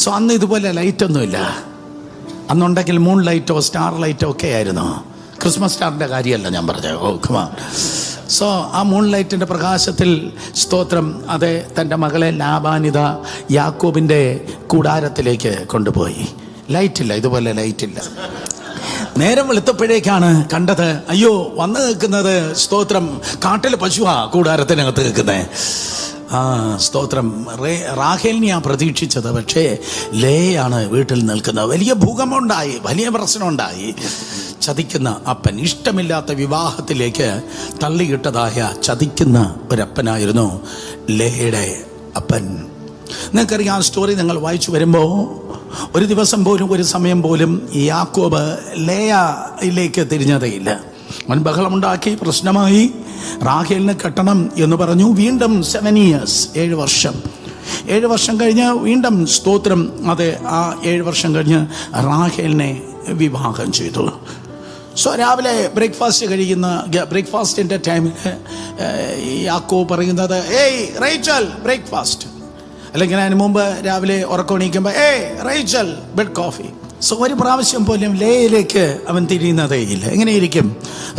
സോ അന്ന് ഇതുപോലെ ലൈറ്റൊന്നുമില്ല. അന്നുണ്ടെങ്കിൽ മൂൺ ലൈറ്റോ സ്റ്റാർ ലൈറ്റോ ഒക്കെ ആയിരുന്നു. ക്രിസ്മസ് സ്റ്റാറിൻ്റെ കാര്യമല്ല ഞാൻ പറഞ്ഞത്. Oh come on. സോ ആ മൂൺ ലൈറ്റിൻ്റെ പ്രകാശത്തിൽ സ്തോത്രം അതെ തൻ്റെ മകളെ ലാബാനിത യാക്കോബിൻ്റെ കൂടാരത്തിലേക്ക് കൊണ്ടുപോയി. ലൈറ്റില്ല, ഇതുപോലെ ലൈറ്റില്ല. നേരം വെളുത്തപ്പോഴേക്കാണ് കണ്ടത്, അയ്യോ വന്നു നിൽക്കുന്നത് സ്തോത്രം കാട്ടിൽ പശുവാ കൂടാരത്തിനകത്ത് നിൽക്കുന്നത്. സ്തോത്രം റാഹേലിനെയാണ് പ്രതീക്ഷിച്ചത്, പക്ഷേ ലേയാണ് വീട്ടിൽ നിൽക്കുന്നത്. വലിയ ഭൂകമ്പമുണ്ടായി, വലിയ പ്രശ്നമുണ്ടായി. ചതിക്കുന്ന അപ്പൻ, ഇഷ്ടമില്ലാത്ത വിവാഹത്തിലേക്ക് തള്ളിയിട്ടതായ ചതിക്കുന്ന ഒരപ്പനായിരുന്നു ലേയുടെ അപ്പൻ. നിങ്ങൾക്കറിയാം ആ സ്റ്റോറി. നിങ്ങൾ വായിച്ചു വരുമ്പോൾ ഒരു ദിവസം പോലും ഒരു സമയം പോലും യാക്കോബ് ലേയയിലേക്ക് തിരിഞ്ഞതേയില്ല. അവൻ ബഹളമുണ്ടാക്കി, പ്രശ്നമായി. റാഹേലിനെ കെട്ടണം എന്ന് പറഞ്ഞു. വീണ്ടും 7 years, 7 വർഷം. 7 വർഷം കഴിഞ്ഞ് വീണ്ടും സ്തോത്രം അതെ ആ 7 വർഷം കഴിഞ്ഞ് റാഹേലിനെ വിവാഹം ചെയ്തു. സോ രാവിലെ ബ്രേക്ക്ഫാസ്റ്റ് കഴിയുന്ന ബ്രേക്ക്ഫാസ്റ്റിൻ്റെ ടൈമിൽ യാക്കോബ് പറയുന്നത്, ഏയ് റേച്ചൽ ബ്രേക്ക്ഫാസ്റ്റ്, അല്ലെങ്കിൽ അതിന് മുമ്പ് രാവിലെ ഉറക്കമണിക്കുമ്പോൾ റേച്ചൽ ബെഡ് കോഫി. സോ ഒരു പ്രാവശ്യം പോലും ലേയിലേക്ക് അവൻ തിരിയുന്നതേയില്ല. എങ്ങനെയിരിക്കും?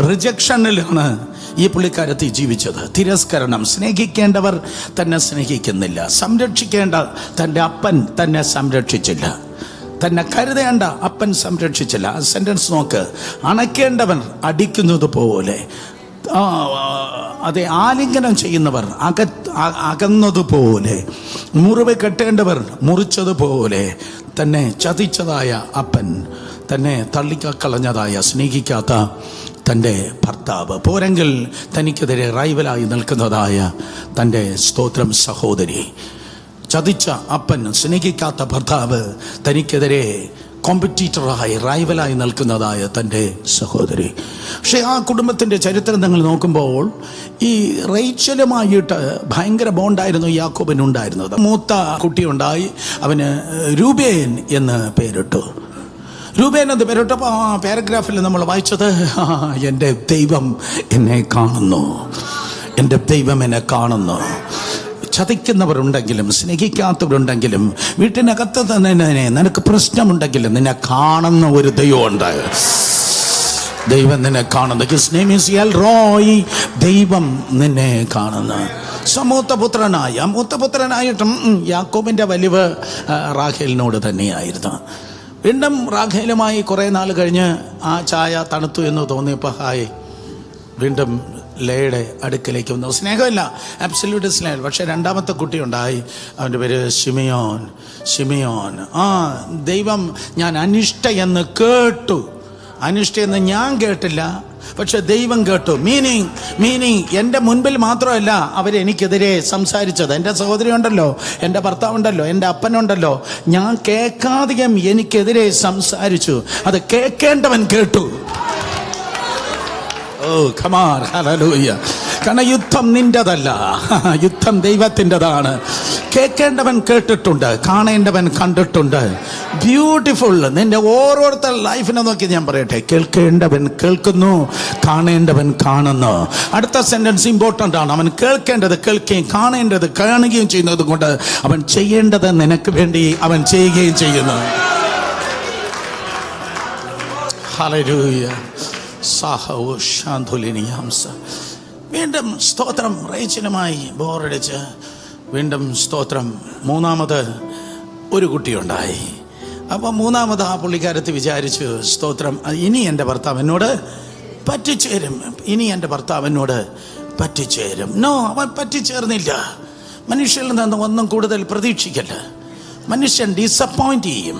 റിജക്ഷനിലാണ് ഈ പുള്ളിക്കാരത്തി ജീവിച്ചത്. തിരസ്കരണം. സ്നേഹിക്കേണ്ടവർ തന്നെ സ്നേഹിക്കുന്നില്ല. സംരക്ഷിക്കേണ്ട തൻ്റെ അപ്പൻ തന്നെ സംരക്ഷിച്ചില്ല. തന്നെ കരുതേണ്ട അപ്പൻ സംരക്ഷിച്ചില്ല. ആ സെൻറ്റൻസ് നോക്ക്. അണയ്ക്കേണ്ടവൻ അടിക്കുന്നത് പോലെ, അതെ ആലിംഗനം ചെയ്യുന്നവർ അകന്നതുപോലെ, മുറിവ് കെട്ടേണ്ടവർ മുറിച്ചതുപോലെ തന്നെ ചതിച്ചതായ അപ്പൻ, തന്നെ തള്ളിക്കളഞ്ഞതായ സ്നേഹിക്കാത്ത തൻ്റെ ഭർത്താവ്, പോരെങ്കിൽ തനിക്കെതിരെ റൈവലായി നിൽക്കുന്നതായ തൻ്റെ സ്തോത്രം സഹോദരി, ചതിച്ച അപ്പൻ, സ്നേഹിക്കാത്ത ഭർത്താവ്, തനിക്കെതിരെ കോമ്പറ്റീറ്ററായി റൈവലായി നിൽക്കുന്നതായ തൻ്റെ സഹോദരി. പക്ഷേ ആ കുടുംബത്തിൻ്റെ ചരിത്രം നിങ്ങൾ നോക്കുമ്പോൾ ഈ റേച്ചലുമായിട്ട് ഭയങ്കര ബോണ്ടായിരുന്നു യാക്കോബിനുണ്ടായിരുന്നത്. മൂത്ത കുട്ടിയുണ്ടായി, അവന് രൂബേൻ എന്ന് പേരിട്ടു. രൂബേൻ എന്ന് പേരിട്ടപ്പോൾ ആ പാരഗ്രാഫിൽ നമ്മൾ വായിച്ചത്, എൻ്റെ ദൈവം എന്നെ കാണുന്നു, എൻ്റെ ദൈവം എന്നെ കാണുന്നു. ചതിക്കുന്നവരുണ്ടെങ്കിലും സ്നേഹിക്കാത്തവരുണ്ടെങ്കിലും വീട്ടിനകത്ത് തന്നെ നിനക്ക് പ്രശ്നമുണ്ടെങ്കിലും നിന്നെ കാണുന്ന ഒരു ദൈവമുണ്ട്. ദൈവം നിന്നെ കാണുന്നു. His name is L Roy. ദൈവം നിന്നെ കാണുന്നു. മൂത്തപുത്രനായിട്ടും യാക്കോബിൻ്റെ വലിവ് റാഹേലിനോട് തന്നെയായിരുന്നു. വീണ്ടും റാഹേലുമായി കുറേ നാൾ കഴിഞ്ഞ് ആ ചായ തണുത്തു എന്ന് തോന്നിയപ്പോൾ വീണ്ടും ലേയുടെ അടുക്കലേക്ക് വന്നു. സ്നേഹമില്ല, അബ്സല്യൂട്ട് സ്നേഹം. പക്ഷെ രണ്ടാമത്തെ കുട്ടിയുണ്ടായി, അവൻ്റെ പേര് ശിമിയോൻ. ദൈവം ഞാൻ അനിഷ്ട എന്ന് കേട്ടു. അനിഷ്ട എന്ന് ഞാൻ കേട്ടില്ല, പക്ഷെ ദൈവം കേട്ടു. മീനിങ് എൻ്റെ മുൻപിൽ മാത്രമല്ല അവരെനിക്കെതിരെ സംസാരിച്ചത്. എൻ്റെ സഹോദരി ഉണ്ടല്ലോ, എൻ്റെ ഭർത്താവുണ്ടല്ലോ, എൻ്റെ അപ്പനുണ്ടല്ലോ, ഞാൻ കേൾക്കാതെയും എനിക്കെതിരെ സംസാരിച്ചു. അത് കേൾക്കേണ്ടവൻ കേട്ടു. കാരണം യുദ്ധം നിന്റേതല്ല, യുദ്ധം ദൈവത്തിൻ്റെതാണ്. കേൾക്കേണ്ടവൻ കേട്ടിട്ടുണ്ട്, കാണേണ്ടവൻ കണ്ടിട്ടുണ്ട്. ബ്യൂട്ടിഫുൾ. നിന്റെ ഓരോരുത്തർ ലൈഫിനെ നോക്കി ഞാൻ പറയട്ടെ, കേൾക്കേണ്ടവൻ കേൾക്കുന്നു, കാണേണ്ടവൻ കാണുന്നു. അടുത്ത സെന്റൻസ് ഇമ്പോർട്ടൻ്റ് ആണ്. അവൻ കേൾക്കേണ്ടത് കേൾക്കുകയും കാണേണ്ടത് കാണുകയും ചെയ്യുന്നത് കൊണ്ട് അവൻ ചെയ്യേണ്ടത് നിനക്ക് വേണ്ടി അവൻ ചെയ്യുകയും ചെയ്യുന്നു. ഹല്ലേലൂയ. വീണ്ടും സ്തോത്രം റേച്ചലുമായി ബോറടിച്ച് വീണ്ടും സ്തോത്രം മൂന്നാമത് ഒരു കുട്ടിയുണ്ടായി. അപ്പോൾ മൂന്നാമത് ആ പുള്ളിക്കാരത്ത് വിചാരിച്ചു, സ്തോത്രം ഇനി എൻ്റെ ഭർത്താവ് എന്നോട് പറ്റിച്ചേരും, ഇനി എൻ്റെ ഭർത്താവ് എന്നോട് പറ്റിച്ചേരും. നോ, അവൻ പറ്റിച്ചേർന്നില്ല. മനുഷ്യരിൽ നിന്ന് ഒന്നും കൂടുതൽ പ്രതീക്ഷിക്കല്ല. മനുഷ്യൻ ഡിസപ്പോയിൻ്റ് ചെയ്യും.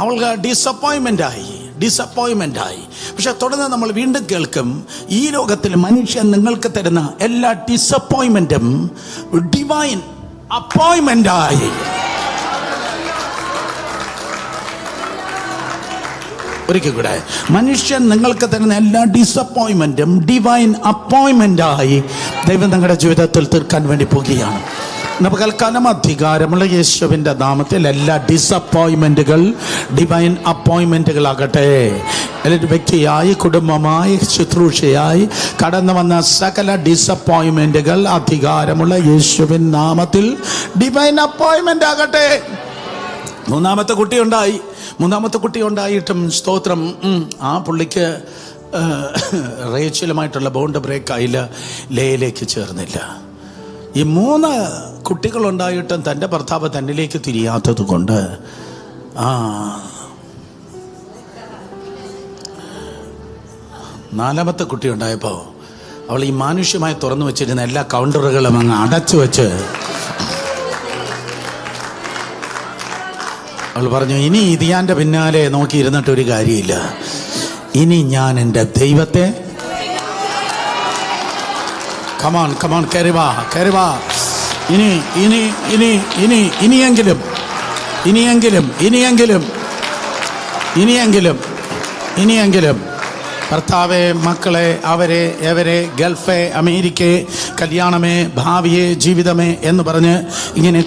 അവൾക്ക് ഡിസപ്പോയിൻമെൻ്റായി. പക്ഷെ തുടർന്ന് നമ്മൾ വീണ്ടും കേൾക്കും, ഈ ലോകത്തിൽ മനുഷ്യൻ നിങ്ങൾക്ക് തരുന്ന എല്ലാ ഡിസപ്പോയിൻമെൻറ്റും ഡിവൈൻ അപ്പോയിൻമെൻ്റായി. ഒരിക്കൽ കൂടെ, മനുഷ്യൻ നിങ്ങൾക്ക് തരുന്ന എല്ലാ ഡിസപ്പോയിൻമെൻറ്റും ഡിവൈൻ അപ്പോയിൻമെൻ്റായി ദൈവം നിങ്ങളുടെ ജീവിതത്തിൽ തീർക്കാൻ വേണ്ടി പോകുകയാണ്. നമുക്കൽക്കാലം അധികാരമുള്ള യേശുവിൻ്റെ നാമത്തിൽ എല്ലാ ഡിസപ്പോയിൻമെൻറ്റുകൾ ഡിവൈൻ അപ്പോയിൻമെൻറ്റുകളാകട്ടെ. ഒരു വ്യക്തിയായി, കുടുംബമായി, ശുശ്രൂഷയായി കടന്നു വന്ന സകല ഡിസപ്പോയിൻമെൻറ്റുകൾ അധികാരമുള്ള യേശുവിൻ നാമത്തിൽ ഡിവൈൻ അപ്പോയിൻമെൻ്റ് ആകട്ടെ. മൂന്നാമത്തെ കുട്ടി ഉണ്ടായിട്ടും സ്തോത്രം, ആ പുള്ളിക്ക് റേച്ചലുമായിട്ടുള്ള ബോണ്ട് ബ്രേക്ക് ആയില്ല, ലേയിലേക്ക് ചേർന്നില്ല. ഈ 3 കുട്ടികളുണ്ടായിട്ടും തൻ്റെ ഭർത്താവ് തന്നിലേക്ക് തിരിയാത്തത് കൊണ്ട് നാലാമത്തെ കുട്ടി ഉണ്ടായപ്പോൾ അവൾ ഈ മാനുഷ്യമായി തുറന്നു വെച്ചിരുന്ന എല്ലാ കൗണ്ടറുകളും അങ്ങ് അടച്ചു വെച്ച് അവൾ പറഞ്ഞു, ഇനി ഇതിയാൻ്റെ പിന്നാലെ നോക്കിയിരുന്നിട്ടൊരു കാര്യമില്ല, ഇനി ഞാൻ എൻ്റെ ദൈവത്തെ കമാൺ കയറിവാ ഇനിയെങ്കിലും ഭർത്താവെ, മക്കളെ, എവരെ, ഗൾഫെ, അമേരിക്ക, കല്യാണമേ, ഭാവിയെ, ജീവിതമേ എന്ന് പറഞ്ഞ് ഇങ്ങനെ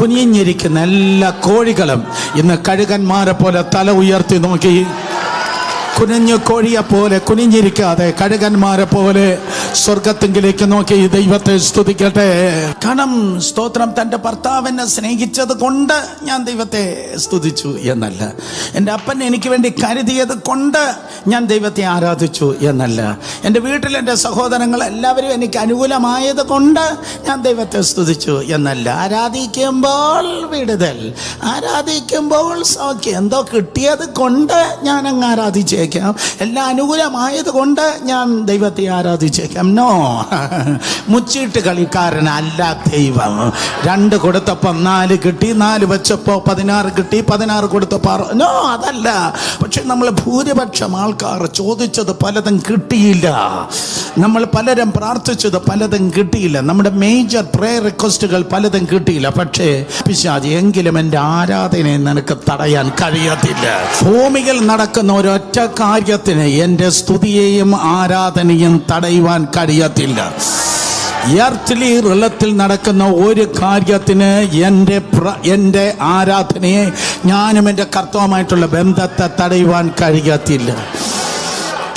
കുനിഞ്ഞിരിക്കുന്ന എല്ലാ കോഴികളും ഇന്ന് കഴുകന്മാരെ പോലെ തല ഉയർത്തി നോക്കി, കുനിഞ്ഞു കോഴിയെ പോലെ കുനിഞ്ഞിരിക്കാതെ കഴുകന്മാരെ പോലെ സ്വർഗത്തെങ്കിലേക്ക് നോക്കി ദൈവത്തെ സ്തുതിക്കട്ടെ. കാരണം സ്തോത്രം, തൻ്റെ ഭർത്താവിനെ സ്നേഹിച്ചത് കൊണ്ട് ഞാൻ ദൈവത്തെ സ്തുതിച്ചു എന്നല്ല, എൻ്റെ അപ്പൻ എനിക്ക് വേണ്ടി കരുതിയത് കൊണ്ട് ഞാൻ ദൈവത്തെ ആരാധിച്ചു എന്നല്ല, എൻ്റെ വീട്ടിൽ എൻ്റെ സഹോദരങ്ങൾ എല്ലാവരും എനിക്ക് അനുകൂലമായത് കൊണ്ട് ഞാൻ ദൈവത്തെ സ്തുതിച്ചു എന്നല്ല. ആരാധിക്കുമ്പോൾ വിടുതൽ, ആരാധിക്കുമ്പോൾ സൗഖ്യം, എന്തോ കിട്ടിയത് കൊണ്ട് ഞാൻ അങ്ങ് ആരാധിച്ചേക്കാം, എല്ലാം അനുകൂലമായത് കൊണ്ട് ഞാൻ ദൈവത്തെ ആരാധിച്ചേക്കാം. നോ, മുച്ചീട്ട് കളിക്കാരനല്ല ദൈവം. 2 കൊടുത്തപ്പം 4 കിട്ടി, 4 വെച്ചപ്പോൾ 16 കിട്ടി, 16 കൊടുത്തപ്പോൾ 6. നോ, അതല്ല. പക്ഷെ നമ്മൾ ഭൂരിപക്ഷം ആൾക്കാർ ചോദിച്ചത് പലതും കിട്ടിയില്ല, നമ്മൾ പലരും പ്രാർത്ഥിച്ചത് പലതും കിട്ടിയില്ല, നമ്മുടെ മേജർ പ്രേയർ റിക്വസ്റ്റുകൾ പലതും കിട്ടിയില്ല. പക്ഷേ പിശാചി, എങ്കിലും എൻ്റെ ആരാധനയെ നിനക്ക് തടയാൻ കഴിയത്തില്ല. ഭൂമിയിൽ നടക്കുന്ന ഒരൊറ്റ കാര്യത്തിന് എൻ്റെ സ്തുതിയെയും ആരാധനയും തടയുവാൻ കഴിയത്തില്ല. എർത്തിലി റിലത്തിൽ നടക്കുന്ന ഒരു കാര്യത്തിന് എൻ്റെ ആരാധനയെ, ഞാനും എൻ്റെ കർത്താവുമായിട്ടുള്ള ബന്ധത്തെ തടയുവാൻ കഴിയത്തില്ല.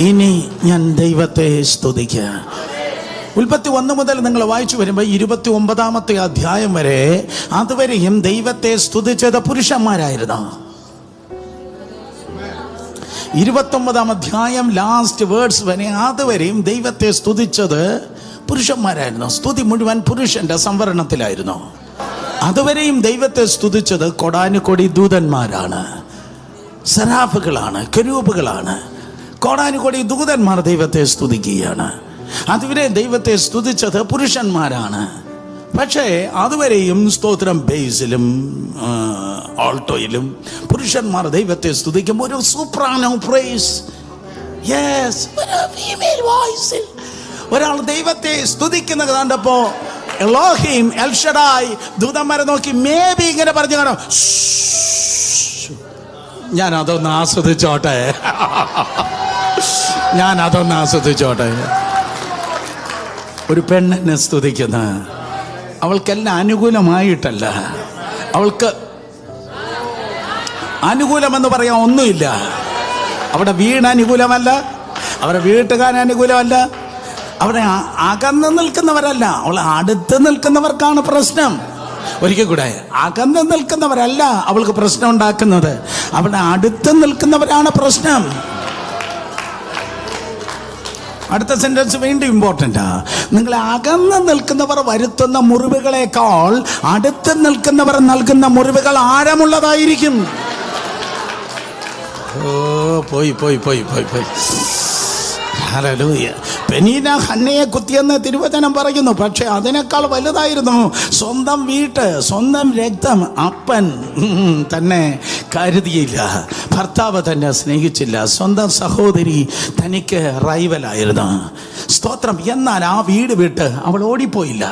ഇനി ഞാൻ ദൈവത്തെ സ്തുതിക്കുക. ഉൽപ്പത്തി 1 മുതൽ നിങ്ങൾ വായിച്ചു വരുമ്പോൾ 29-ാമത്തെ അധ്യായം വരെ അതുവരെയും ദൈവത്തെ സ്തുതിച്ചത് പുരുഷന്മാരായിരുന്നു. 29-ാം അധ്യായം ലാസ്റ്റ് വേർഡ്സ് വരെ അതുവരെയും ദൈവത്തെ സ്തുതിച്ചത് പുരുഷന്മാരായിരുന്നു. സ്തുതി മുഴുവൻ പുരുഷന്റെ സംവരണത്തിലായിരുന്നു. അതുവരെയും ദൈവത്തെ സ്തുതിച്ചത് കോടാനുകോടി ദൂതന്മാരാണ്, സെറാഫുകളാണ്, കെരൂബുകളാണ്. കോടാനുകോടി ദൂതന്മാർ ദൈവത്തെ സ്തുതിക്കുകയാണ്. അതുവരെ ദൈവത്തെ സ്തുതിച്ചത് പുരുഷന്മാരാണ്. പക്ഷേ അതുവരെയും സ്തോത്രം ബേസിലും ആൾട്ടോയിലും പുരുഷന്മാർ ദൈവത്തെ സ്തുതിക്കുമ്പോൾ ഒരു സൂപ്രാനോ പ്രൈസ്, യെസ്, ഒരു ഫീമെയിൽ വോയിസിൽ ഒരാൾ ദൈവത്തെ സ്തുതിക്കുന്നത് കണ്ടപ്പോൾ എലോഹീം, എൽ ഷഡായ് ദൂതന്മാരെ നോക്കി മേ ബി ഇങ്ങനെ പറഞ്ഞു കാണോ, ഞാൻ അതൊന്ന് ആസ്വദിച്ചോട്ടെ. ഒരു പെണ്ണിനെ സ്തുതിക്കുന്ന, അവൾക്കെല്ലാം അനുകൂലമായിട്ടല്ല, അവൾക്ക് അനുകൂലമെന്ന് പറയാൻ ഒന്നുമില്ല. അവിടെ വീട് അനുകൂലമല്ല, അവരുടെ വീട്ടുകാർ അനുകൂലമല്ല, അവിടെ അകന്ന് നിൽക്കുന്നവരല്ല, അവൾ അടുത്ത് നിൽക്കുന്നവർക്കാണ് പ്രശ്നം. ഒരിക്കൽ കൂടെ, അകന്ന് നിൽക്കുന്നവരല്ല അവൾക്ക് പ്രശ്നം ഉണ്ടാക്കുന്നത്, അവിടെ അടുത്ത് നിൽക്കുന്നവരാണ് പ്രശ്നം. അടുത്ത സെന്റൻസ് വീണ്ടും ഇമ്പോർട്ടൻ്റാ. നിങ്ങൾ അകന്ന് നിൽക്കുന്നവർ വരുത്തുന്ന മുറിവുകളേക്കാൾ അടുത്ത് നിൽക്കുന്നവർ നൽകുന്ന മുറിവുകൾ ആഴമുള്ളതായിരിക്കും. പോയി. ഹല്ലേലൂയ. പെനീന ഹന്നയെ കുത്തിയെന്ന് തിരുവചനം പറയുന്നു. പക്ഷെ അതിനേക്കാൾ വലുതായിരുന്നു സ്വന്തം വീട്ട്, സ്വന്തം രക്തം. അപ്പൻ തന്നെ കരുതിയില്ല, ഭർത്താവ് തന്നെ സ്നേഹിച്ചില്ല, സ്വന്തം സഹോദരി തനിക്ക് റൈവലായിരുന്നു. സ്തോത്രം. എന്നാൽ ആ വീട് വിട്ട് അവൾ ഓടിപ്പോയില്ല.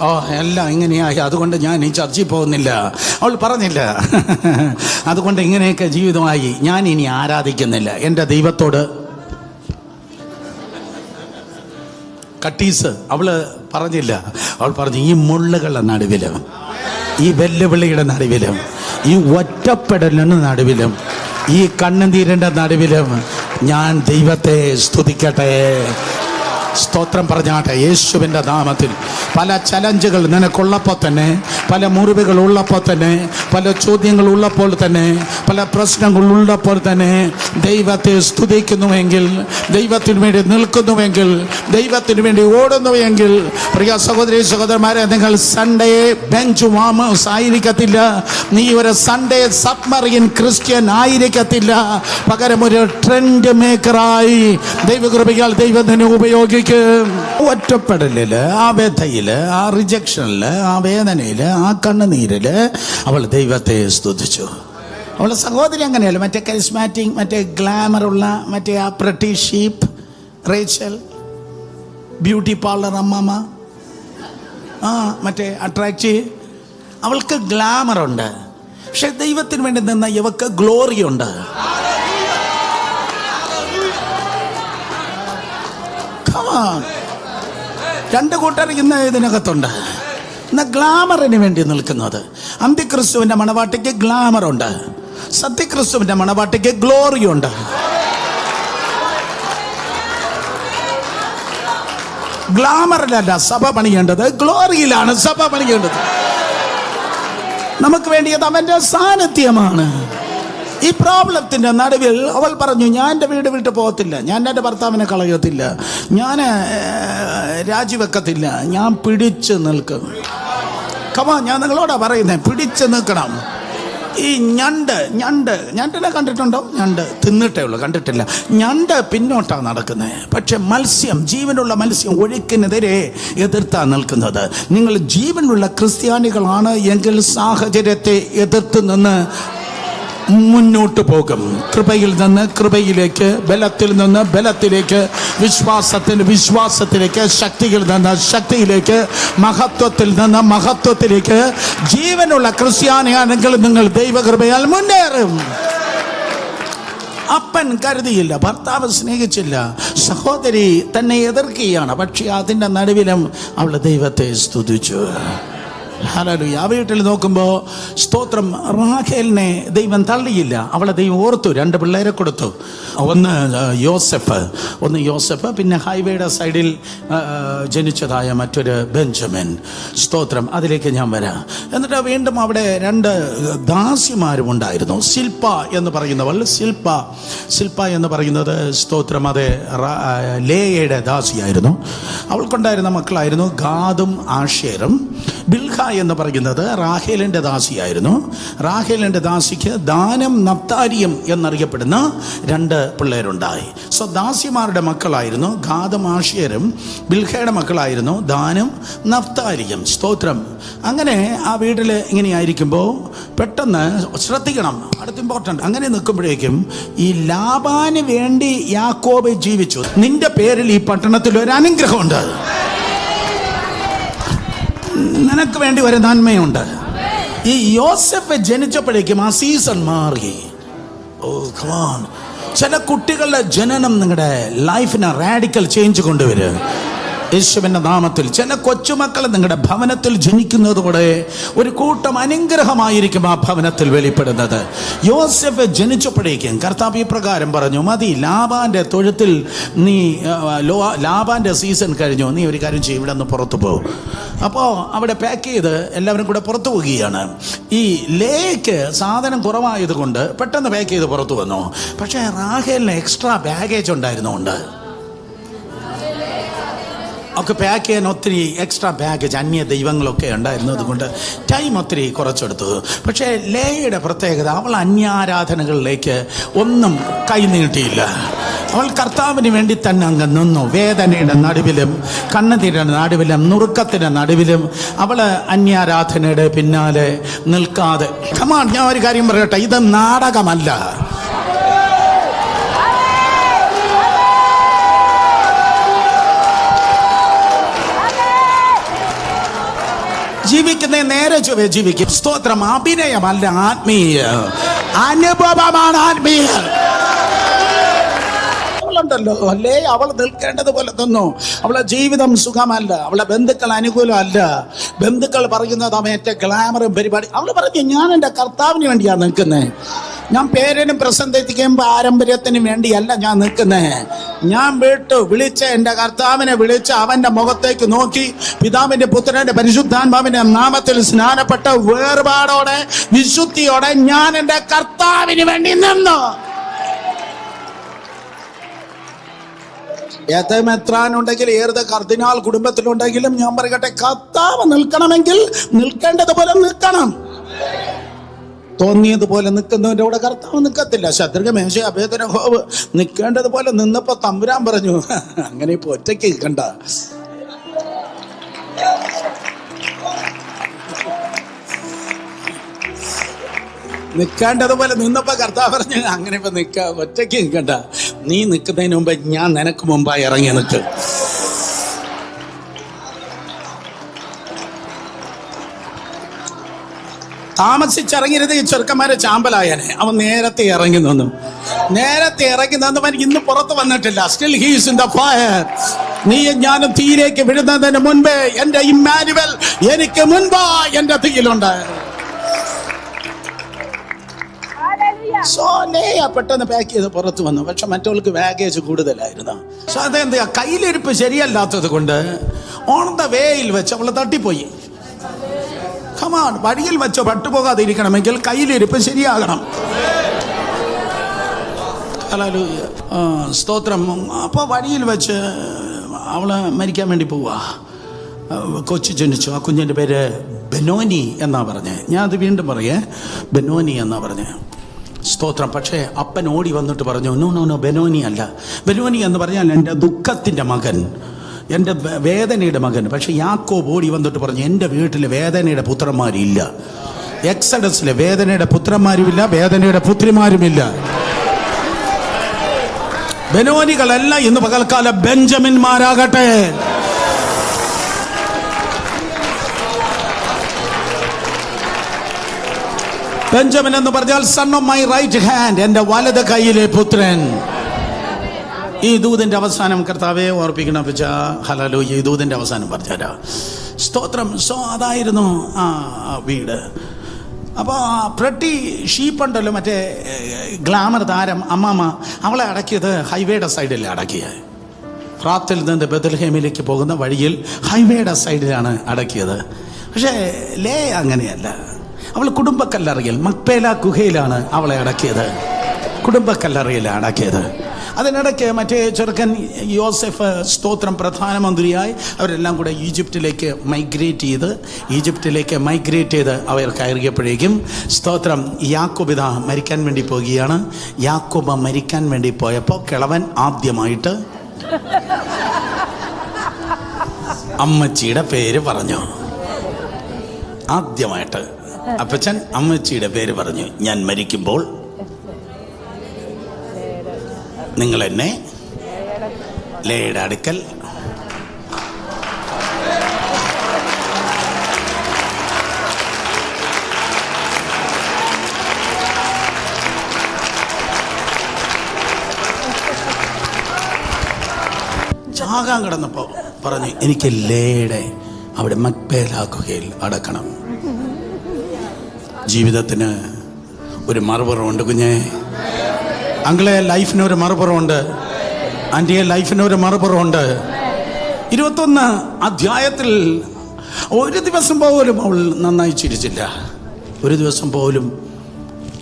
ഓ, എല്ലാം ഇങ്ങനെയായി, അതുകൊണ്ട് ഞാൻ ഈ ചർച്ചിൽ പോകുന്നില്ല. അവൾ പറഞ്ഞില്ല, അതുകൊണ്ട് ഇങ്ങനെയൊക്കെ ജീവിതമായി, ഞാൻ ഇനി ആരാധിക്കുന്നില്ല എൻ്റെ ദൈവത്തോട്. കട്ടീസ് അവള് പറഞ്ഞില്ല. അവൾ പറഞ്ഞു, ഈ മുള്ളുകളുടെ നടുവിലും, ഈ വെല്ലുവിളിയുടെ നടുവിലും, ഈ ഒറ്റപ്പെടലിന് നടുവിലും, ഈ കണ്ണുനീരിൻ്റെ നടുവിലും ഞാൻ ദൈവത്തെ സ്തുതിക്കട്ടെ. സ്തോത്രം പറഞ്ഞാട്ടെ യേശുവിൻ്റെ നാമത്തിൽ. പല ചലഞ്ചുകൾ നിനക്കുള്ളപ്പോൾ തന്നെ, പല മുറിവുകൾ ഉള്ളപ്പോൾ തന്നെ, പല ചോദ്യങ്ങൾ ഉള്ളപ്പോൾ തന്നെ, പല പ്രശ്നങ്ങൾ ഉള്ളപ്പോൾ തന്നെ ദൈവത്തെ സ്തുതിക്കുന്നുവെങ്കിൽ, ദൈവത്തിന് വേണ്ടി നിൽക്കുന്നുവെങ്കിൽ, ദൈവത്തിന് വേണ്ടി ഓടുന്നുവെങ്കിൽ, പ്രിയ സഹോദരി സഹോദരന്മാരെ, നിങ്ങൾ സൺഡേ ബെഞ്ച് വാമേഴ്സ് ആയിരിക്കത്തില്ല. നീ ഒരു സൺഡേ സബ്മറീൻ ക്രിസ്ത്യൻ ആയിരിക്കത്തില്ല. പകരം ഒരു ട്രെൻഡ് മേക്കറായി ദൈവകൃപയാൽ ദൈവത്തിനെ ഉപയോഗിക്കും. ഒറ്റപ്പെടലില്, ആ വ്യഥയില്, ആ റിജക്ഷനില്, ആ വേദനയില്, ആ കണ്ണുനീരില് അവൾ ദൈവത്തെ സ്തുതിച്ചു. അവളുടെ സഹോദരി അങ്ങനെയല്ല, മറ്റേ കരിസ്മാറ്റിക്, മറ്റേ ഗ്ലാമറുള്ള, മറ്റേ ആ pretty sheep Rachel, beauty parlour അമ്മമ്മ, മറ്റേ അട്രാക്റ്റീവ്. അവൾക്ക് ഗ്ലാമറുണ്ട്. പക്ഷെ ദൈവത്തിന് വേണ്ടി നിന്ന ഇവക്ക് ഗ്ലോറി ഉണ്ട്. രണ്ട് കൂട്ടർ ഇന്ന് ഇതിനകത്തുണ്ട്. ഇന്ന് ഗ്ലാമറിന് വേണ്ടി നിൽക്കുന്നത്. അന്തിക്രിസ്തുവിന്റെ മണവാട്ടിക്ക് ഗ്ലാമറുണ്ട്, സത്യക്രിസ്തുവിന്റെ മണവാട്ടിക്ക് ഗ്ലോറിയുണ്ട്. ഗ്ലാമറിലല്ല സഭ പണിയേണ്ടത്, ഗ്ലോറിയിലാണ് സഭ പണിയേണ്ടത്. നമുക്ക് വേണ്ടിയത് അവന്റെ സാന്നിധ്യമാണ്. ഈ പ്രോബ്ലത്തിന്റെ നടുവിൽ അവൾ പറഞ്ഞു, ഞാൻ എൻ്റെ വീട് വിട്ട് പോകത്തില്ല, ഞാൻ എൻ്റെ ഭർത്താവിനെ കളയത്തില്ല, ഞാൻ രാജിവെക്കത്തില്ല, ഞാൻ പിടിച്ചു നിൽക്കും. ഞാൻ നിങ്ങളോടാ പറയുന്നത്, പിടിച്ചു നിൽക്കണം. ഈ ഞണ്ടിനെ കണ്ടിട്ടുണ്ടോ? ഞണ്ട് തിന്നിട്ടേ ഉള്ളൂ, കണ്ടിട്ടില്ല. ഞണ്ട് പിന്നോട്ടാണ് നടക്കുന്നത്. പക്ഷെ മത്സ്യം, ജീവനുള്ള മത്സ്യം ഒഴുക്കിനെതിരെ എതിർത്താണ് നിൽക്കുന്നത്. നിങ്ങൾ ജീവനുള്ള ക്രിസ്ത്യാനികളാണ് എങ്കിൽ സാഹചര്യത്തെ എതിർത്ത് നിന്ന് മുന്നോട്ട് പോകും. കൃപയിൽ നിന്ന് കൃപയിലേക്ക്, ബലത്തിൽ നിന്ന് ബലത്തിലേക്ക്, വിശ്വാസത്തിലേക്ക്, ശക്തിയിൽ നിന്ന് ശക്തിയിലേക്ക്, മഹത്വത്തിൽ നിന്ന് മഹത്വത്തിലേക്ക്. ജീവനുള്ള ക്രിസ്ത്യാനിയാണെങ്കിൽ നിങ്ങൾ ദൈവകൃപയാൽ മുന്നേറും. അപ്പൻ കരുതിയില്ല, ഭർത്താവ് സ്നേഹിച്ചില്ല, സഹോദരി തന്നെ എതിർക്കുകയാണ്. പക്ഷെ അതിൻ്റെ നടുവിലും അവൾ ദൈവത്തെ സ്തുതിച്ചു. ഹല്ലേലൂയ. ആ വീട്ടിൽ നോക്കുമ്പോൾ സ്തോത്രം, റാഖേലിനെ ദൈവം തള്ളിയില്ല. അവളെ ദൈവം ഓർത്തു. 2 പിള്ളേരെ കൊടുത്തു. ഒന്ന് യോസെഫ്, പിന്നെ ഹൈവേയുടെ സൈഡിൽ ജനിച്ചതായ മറ്റൊരു ബെഞ്ചമിൻ. സ്തോത്രം, അതിലേക്ക് ഞാൻ വരാം. എന്നിട്ട് വീണ്ടും അവിടെ 2 ദാസിമാരും ഉണ്ടായിരുന്നു. ശില്പ എന്ന് പറയുന്നവൾ, ശില്പ എന്ന് പറയുന്നത് സ്തോത്രം, അത് ലേയയുടെ ദാസിയായിരുന്നു. അവൾക്കുണ്ടായിരുന്ന മക്കളായിരുന്നു ഗാദും ആഷേറും. ബിൽഹ എന്ന് പറയുന്നത് റാഹേലിന്റെ ദാസിയായിരുന്നു. റാഹേലിന്റെ ദാസിക്ക് ദാനും നഫ്താലിയും എന്നറിയപ്പെടുന്ന 2 പിള്ളേരുണ്ടായി. സോ ദാസിമാരുടെ മക്കളായിരുന്നു ഗാദും ആഷേരും. ബിൽഹയുടെ മക്കളായിരുന്നു ദാനും നഫ്താലിയും. സ്തോത്രം. അങ്ങനെ ആ വീട്ടിൽ ഇങ്ങനെയായിരിക്കുമ്പോൾ പെട്ടെന്ന് ശ്രദ്ധിക്കണം, അടുത്ത ഇമ്പോർട്ടൻ്റ്. അങ്ങനെ നിൽക്കുമ്പോഴേക്കും ഈ ലാബാന് വേണ്ടി യാക്കോബ് ജീവിച്ചു. നിന്റെ പേരിൽ ഈ പട്ടണത്തിൽ ഒരു അനുഗ്രഹമുണ്ട്, നിനക്ക് വേണ്ടി ഒരു നന്മയുണ്ട്. ഈ യോസെഫ് ജനിച്ചപ്പോഴേക്കും ആ സീസൺ മാറി. ഓ കമോൺ. ചില കുട്ടികളുടെ ജനനം നിങ്ങളുടെ ലൈഫിന് റാഡിക്കൽ ചേഞ്ച് കൊണ്ടുവരും യേശുവിൻ്റെ നാമത്തിൽ. ചില കൊച്ചുമക്കൾ നിങ്ങളുടെ ഭവനത്തിൽ ജനിക്കുന്നതോടെ ഒരു കൂട്ടം അനുഗ്രഹമായിരിക്കും ആ ഭവനത്തിൽ വെളിപ്പെടുന്നത്. യോസെഫ് ജനിച്ചപ്പോഴേക്കും കർത്താവ് ഈ പ്രകാരം പറഞ്ഞു, മതി, ലാബാന്റെ തൊഴുത്തിൽ നീ, ലാബാന്റെ സീസൺ കഴിഞ്ഞു, നീ ഒരു കാര്യം ചെയ്യും, ഇവിടെ നിന്ന് പുറത്തു പോകും. അപ്പോൾ അവിടെ പാക്ക് ചെയ്ത് എല്ലാവരും കൂടെ പുറത്തു പോവുകയാണ്. ഈ ലേക്ക് സാധനം കുറവായത് കൊണ്ട് പെട്ടെന്ന് പാക്ക് ചെയ്ത് പുറത്തു വന്നു. പക്ഷേ റാഹേലിന് എക്സ്ട്രാ ബാഗേജ് ഉണ്ടായിരുന്നുകൊണ്ട് ഒക്കെ പാക്ക് ചെയ്യാൻ ഒത്തിരി എക്സ്ട്രാ ബാഗേജ് അന്യ ദൈവങ്ങളൊക്കെ ഉണ്ടായിരുന്നത് കൊണ്ട് ടൈം ഒത്തിരി കുറച്ചെടുത്തു. പക്ഷേ ലേയുടെ പ്രത്യേകത, അവൾ അന്യാരാധനകളിലേക്ക് ഒന്നും കൈനീട്ടിയില്ല. അവൾ കർത്താവിന് വേണ്ടി തന്നെ അങ്ങ് നിന്നു. വേദനയുടെ നടുവിലും കണ്ണുനീരുടെ നടുവിലും നുറുക്കത്തിൻ്റെ നടുവിലും അവൾ അന്യാരാധനയുടെ പിന്നാലെ നിൽക്കാതെ. കമാൺ, ഞാൻ ഒരു കാര്യം പറയട്ടെ, ഇത് നാടകമല്ല. ജീവിക്കുന്ന നേരെ ചൊവ്വേ ജീവിക്കും. സ്തോത്രം. അഭിനയമല്ല, ആത്മീയ അനുഭവമാണ്. ആത്മീയ അവളുണ്ടല്ലോ അല്ലേ, അവൾ നിൽക്കേണ്ടതുപോലെ തന്നു. അവളെ ജീവിതം സുഖമല്ല, അവളെ ബന്ധുക്കൾ അനുകൂലമല്ല. ബന്ധുക്കൾ പറയുന്നത് അവൻ്റെ ഗ്ലാമറും പരിപാടി. അവൾ പറഞ്ഞു, ഞാൻ എൻ്റെ കർത്താവിന് വേണ്ടിയാണ് നിൽക്കുന്നത്. ഞാൻ പേരിനും പ്രസംഗിക്കുകയും പാരമ്പര്യത്തിനും വേണ്ടിയല്ല ഞാൻ നിൽക്കുന്നത്. ഞാൻ വിളിച്ച എൻ്റെ കർത്താവിനെ വിളിച്ച് അവൻ്റെ മുഖത്തേക്ക് നോക്കി പിതാവിൻ്റെ പുത്രൻ്റെ പരിശുദ്ധാത്മാവിൻ്റെ നാമത്തിൽ സ്നാനപ്പെട്ട വേർപാടോടെ വിശുദ്ധിയോടെ ഞാൻ എൻ്റെ കർത്താവിന് വേണ്ടി നിന്നു. ഏതെത്രാനുണ്ടെങ്കിൽ ഏത് കർദിനാൾ കുടുംബത്തിലുണ്ടെങ്കിലും ഞാൻ പറയട്ടെ, കർത്താവ് നിൽക്കണമെങ്കിൽ നിൽക്കേണ്ടതുപോലെ നിൽക്കണം. തോന്നിയതുപോലെ നിൽക്കുന്നവൻ്റെ കൂടെ കർത്താവ് നിൽക്കത്തില്ല. ശത്രുഘ മേശ അഭേദനഹോവ് നിൽക്കേണ്ടതുപോലെ നിന്നപ്പോ തമ്പുരാൻ പറഞ്ഞു, അങ്ങനെ ഇപ്പൊ ഒറ്റയ്ക്ക് നിൽക്കണ്ട. നിൽക്കേണ്ടതുപോലെ നിന്നപ്പോ കർത്താവ് പറഞ്ഞു, അങ്ങനെ ഇപ്പൊ ഒറ്റയ്ക്ക് നിൽക്കണ്ട. നീ നിൽക്കുന്നതിന് മുമ്പ് ഞാൻ നിനക്ക് മുമ്പായി ഇറങ്ങി നിൽക്ക്. താമസിച്ചിറങ്ങിയത് ഈ ചെറുക്കന്മാരെ ചാമ്പലായനെ. അവൻ നേരത്തെ ഇറങ്ങി നിന്നു. ഇന്ന് പുറത്ത് വന്നിട്ടില്ല. Still he's in the fire. നീ ഞാനും തീയിലേക്ക് വിടുന്നതിന് മുൻപേ എന്റെ ഇമ്മാനുവൽ എനിക്ക് മുൻപാ എന്റെ തീയിലുണ്ട്. പെട്ടെന്ന് പാക്ക് ചെയ്ത് പുറത്ത് വന്നു. പക്ഷെ മറ്റവൾക്ക് ബാഗേജ് കൂടുതലായിരുന്നു. സോ അതെന്താ, കയ്യിലിരിപ്പ് ശരിയല്ലാത്തത് കൊണ്ട് ഓൺ ദ വേയിൽ വെച്ച് അവള് തട്ടിപ്പോയി. കമാൺ, വഴിയിൽ വെച്ചോ പട്ടുപോകാതെ ഇരിക്കണമെങ്കിൽ കയ്യിലിരിപ്പ് ശരിയാകണം. സ്തോത്രം. അപ്പോൾ വഴിയിൽ വെച്ച് അവള് മരിക്കാൻ വേണ്ടി പോവാ. കൊച്ചു ജനിച്ചു. ആ കുഞ്ഞിൻ്റെ പേര് ബെനോനി എന്നാ പറഞ്ഞേ. ഞാൻ അത് വീണ്ടും പറയേ, ബെനോനി എന്നാ പറഞ്ഞേ. സ്തോത്രം. പക്ഷേ അപ്പൻ ഓടി വന്നിട്ട് പറഞ്ഞു, നോ ബെനോനി അല്ല. ബെനോനി എന്ന് പറഞ്ഞാൽ എൻ്റെ ദുഃഖത്തിൻ്റെ മകൻ, എൻ്റെ വേദനയുടെ മകൻ. പക്ഷെ യാക്കോബ് ഓടി വന്നിട്ട് പറഞ്ഞു, എൻ്റെ വീട്ടിൽ വേദനയുടെ പുത്രന്മാരില്ല. എക്സഡസിലെ വേദനയുടെ പുത്രന്മാരുമില്ല, വേദനയുടെ പുത്രിമാരുമില്ല. ബെനോനികളല്ല ഇന്ന് പകൽക്കാലം ബെഞ്ചമിന്മാരാകട്ടെ. ബെഞ്ചമിൻ എന്ന് പറഞ്ഞാൽ son of my right hand, എൻ്റെ വലത് കൈയിലെ പുത്രൻ. ഈ ദൂതിൻ്റെ അവസാനം കർത്താവെ ഓർപ്പിക്കണം. ഹല്ലേലൂയ. ഈ ദൂതിൻ്റെ അവസാനം പറഞ്ഞുതരാ. സ്തോത്രം. സോ അതായിരുന്നു ആ വീട്. അപ്പോൾ പ്രട്ടി ഷീപ്പുണ്ടല്ലോ, മറ്റേ ഗ്ലാമർ താരം അമ്മാമ്മ, അവളെ അടക്കിയത് ഹൈവേയുടെ സൈഡിൽ അടക്കിയത്. ഫ്രാത്തിൽ നിന്ന് ബെത്ലഹേമിലേക്ക് പോകുന്ന വഴിയിൽ ഹൈവേയുടെ സൈഡിലാണ് അടക്കിയത്. പക്ഷേ ലേ അങ്ങനെയല്ല. അവൾ കുടുംബക്കല്ലറയിൽ മക്പേല ഗുഹയിലാണ് അവളെ അടക്കിയത്. കുടുംബക്കല്ലറയിലാണ് അടക്കിയത്. അതിനിടയ്ക്ക് മറ്റേ ചെറുക്കൻ യോസെഫ്, സ്തോത്രം, പ്രധാനമന്ത്രിയായി അവരെല്ലാം കൂടെ ഈജിപ്തിലേക്ക് മൈഗ്രേറ്റ് ചെയ്ത് അവർ കയറിയപ്പോഴേക്കും സ്തോത്രം യാക്കോബ് ഇതാ മരിക്കാൻ വേണ്ടി പോകുകയാണ്. യാക്കോബ് മരിക്കാൻ വേണ്ടി പോയപ്പോൾ കിളവൻ ആദ്യമായിട്ട് അമ്മച്ചിയുടെ പേര് പറഞ്ഞു. ആദ്യമായിട്ട് അപ്പച്ചൻ അമ്മച്ചിയുടെ പേര് പറഞ്ഞു. ഞാൻ മരിക്കുമ്പോൾ നിങ്ങൾ എന്നെ ലേയുടെ അടുക്കൽ ചാകാൻ കിടന്നപ്പോൾ പറഞ്ഞു, എനിക്ക് ലേയുടെ അവിടെ മക്പേല ഗുഹയിൽ അടക്കണം. ജീവിതത്തിന് ഒരു മറുപുറമുണ്ട് കുഞ്ഞെ. അങ്കിളെ, ലൈഫിന് ഒരു മറുപുറമുണ്ട്. ആൻറ്റിയെ, ലൈഫിന് ഒരു മറുപുറമുണ്ട്. 21 അധ്യായത്തിൽ ഒരു ദിവസം പോലും അവൾ നന്നായി ചിരിച്ചില്ല. ഒരു ദിവസം പോലും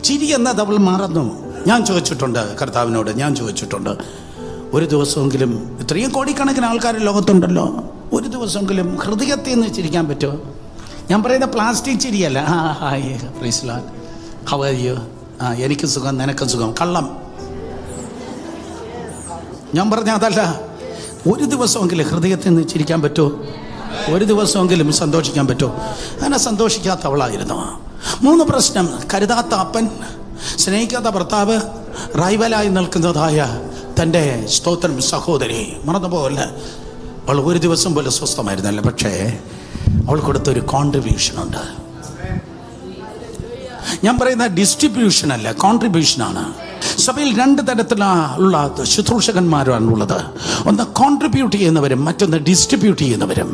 ചിരി എന്നത് അവൾ മറന്നു. ഞാൻ ചോദിച്ചിട്ടുണ്ട് കർത്താവിനോട്, ഒരു ദിവസമെങ്കിലും, ഇത്രയും കോടിക്കണക്കിന് ആൾക്കാർ ലോകത്തുണ്ടല്ലോ, ഒരു ദിവസമെങ്കിലും ഹൃദയത്തിൽ നിന്ന് ചിരിക്കാൻ പറ്റുമോ? ഞാൻ പറയുന്ന പ്ലാസ്റ്റിക് ചിരിയല്ല. Hi praise Lord, how are you? എനിക്ക് സുഖം, നിനക്ക് സുഖം. കള്ളം. ഞാൻ പറഞ്ഞ അതല്ല. ഒരു ദിവസമെങ്കിലും ഹൃദയത്തിൽ നിന്ന് ചിരിക്കാൻ പറ്റുമോ? ഒരു ദിവസമെങ്കിലും സന്തോഷിക്കാൻ പറ്റുമോ? അങ്ങനെ സന്തോഷിക്കാത്തവളായിരുന്നു. 3 പ്രശ്നം: കരുതാത്ത അപ്പൻ, സ്നേഹിക്കാത്ത ഭർത്താവ്, റൈവലായി നിൽക്കുന്നതായ തൻ്റെ സ്തോത്രം സഹോദരി. മറന്നുപോകല്ല, അവൾ ഒരു ദിവസം പോലെ സ്വസ്ഥമായിരുന്നല്ല. പക്ഷേ അവൾ കൊടുത്തൊരു കോൺട്രിബ്യൂഷനുണ്ട്. ഞാൻ പറയുന്ന ഡിസ്ട്രിബ്യൂഷൻ അല്ല, കോൺട്രിബ്യൂഷനാണ്. സഭയിൽ 2 തരത്തിലുള്ള ശുശ്രൂഷകന്മാരാണുള്ളത്. ഒന്ന് കോൺട്രിബ്യൂട്ട് ചെയ്യുന്നവരും, മറ്റൊന്ന് ഡിസ്ട്രിബ്യൂട്ട് ചെയ്യുന്നവരും.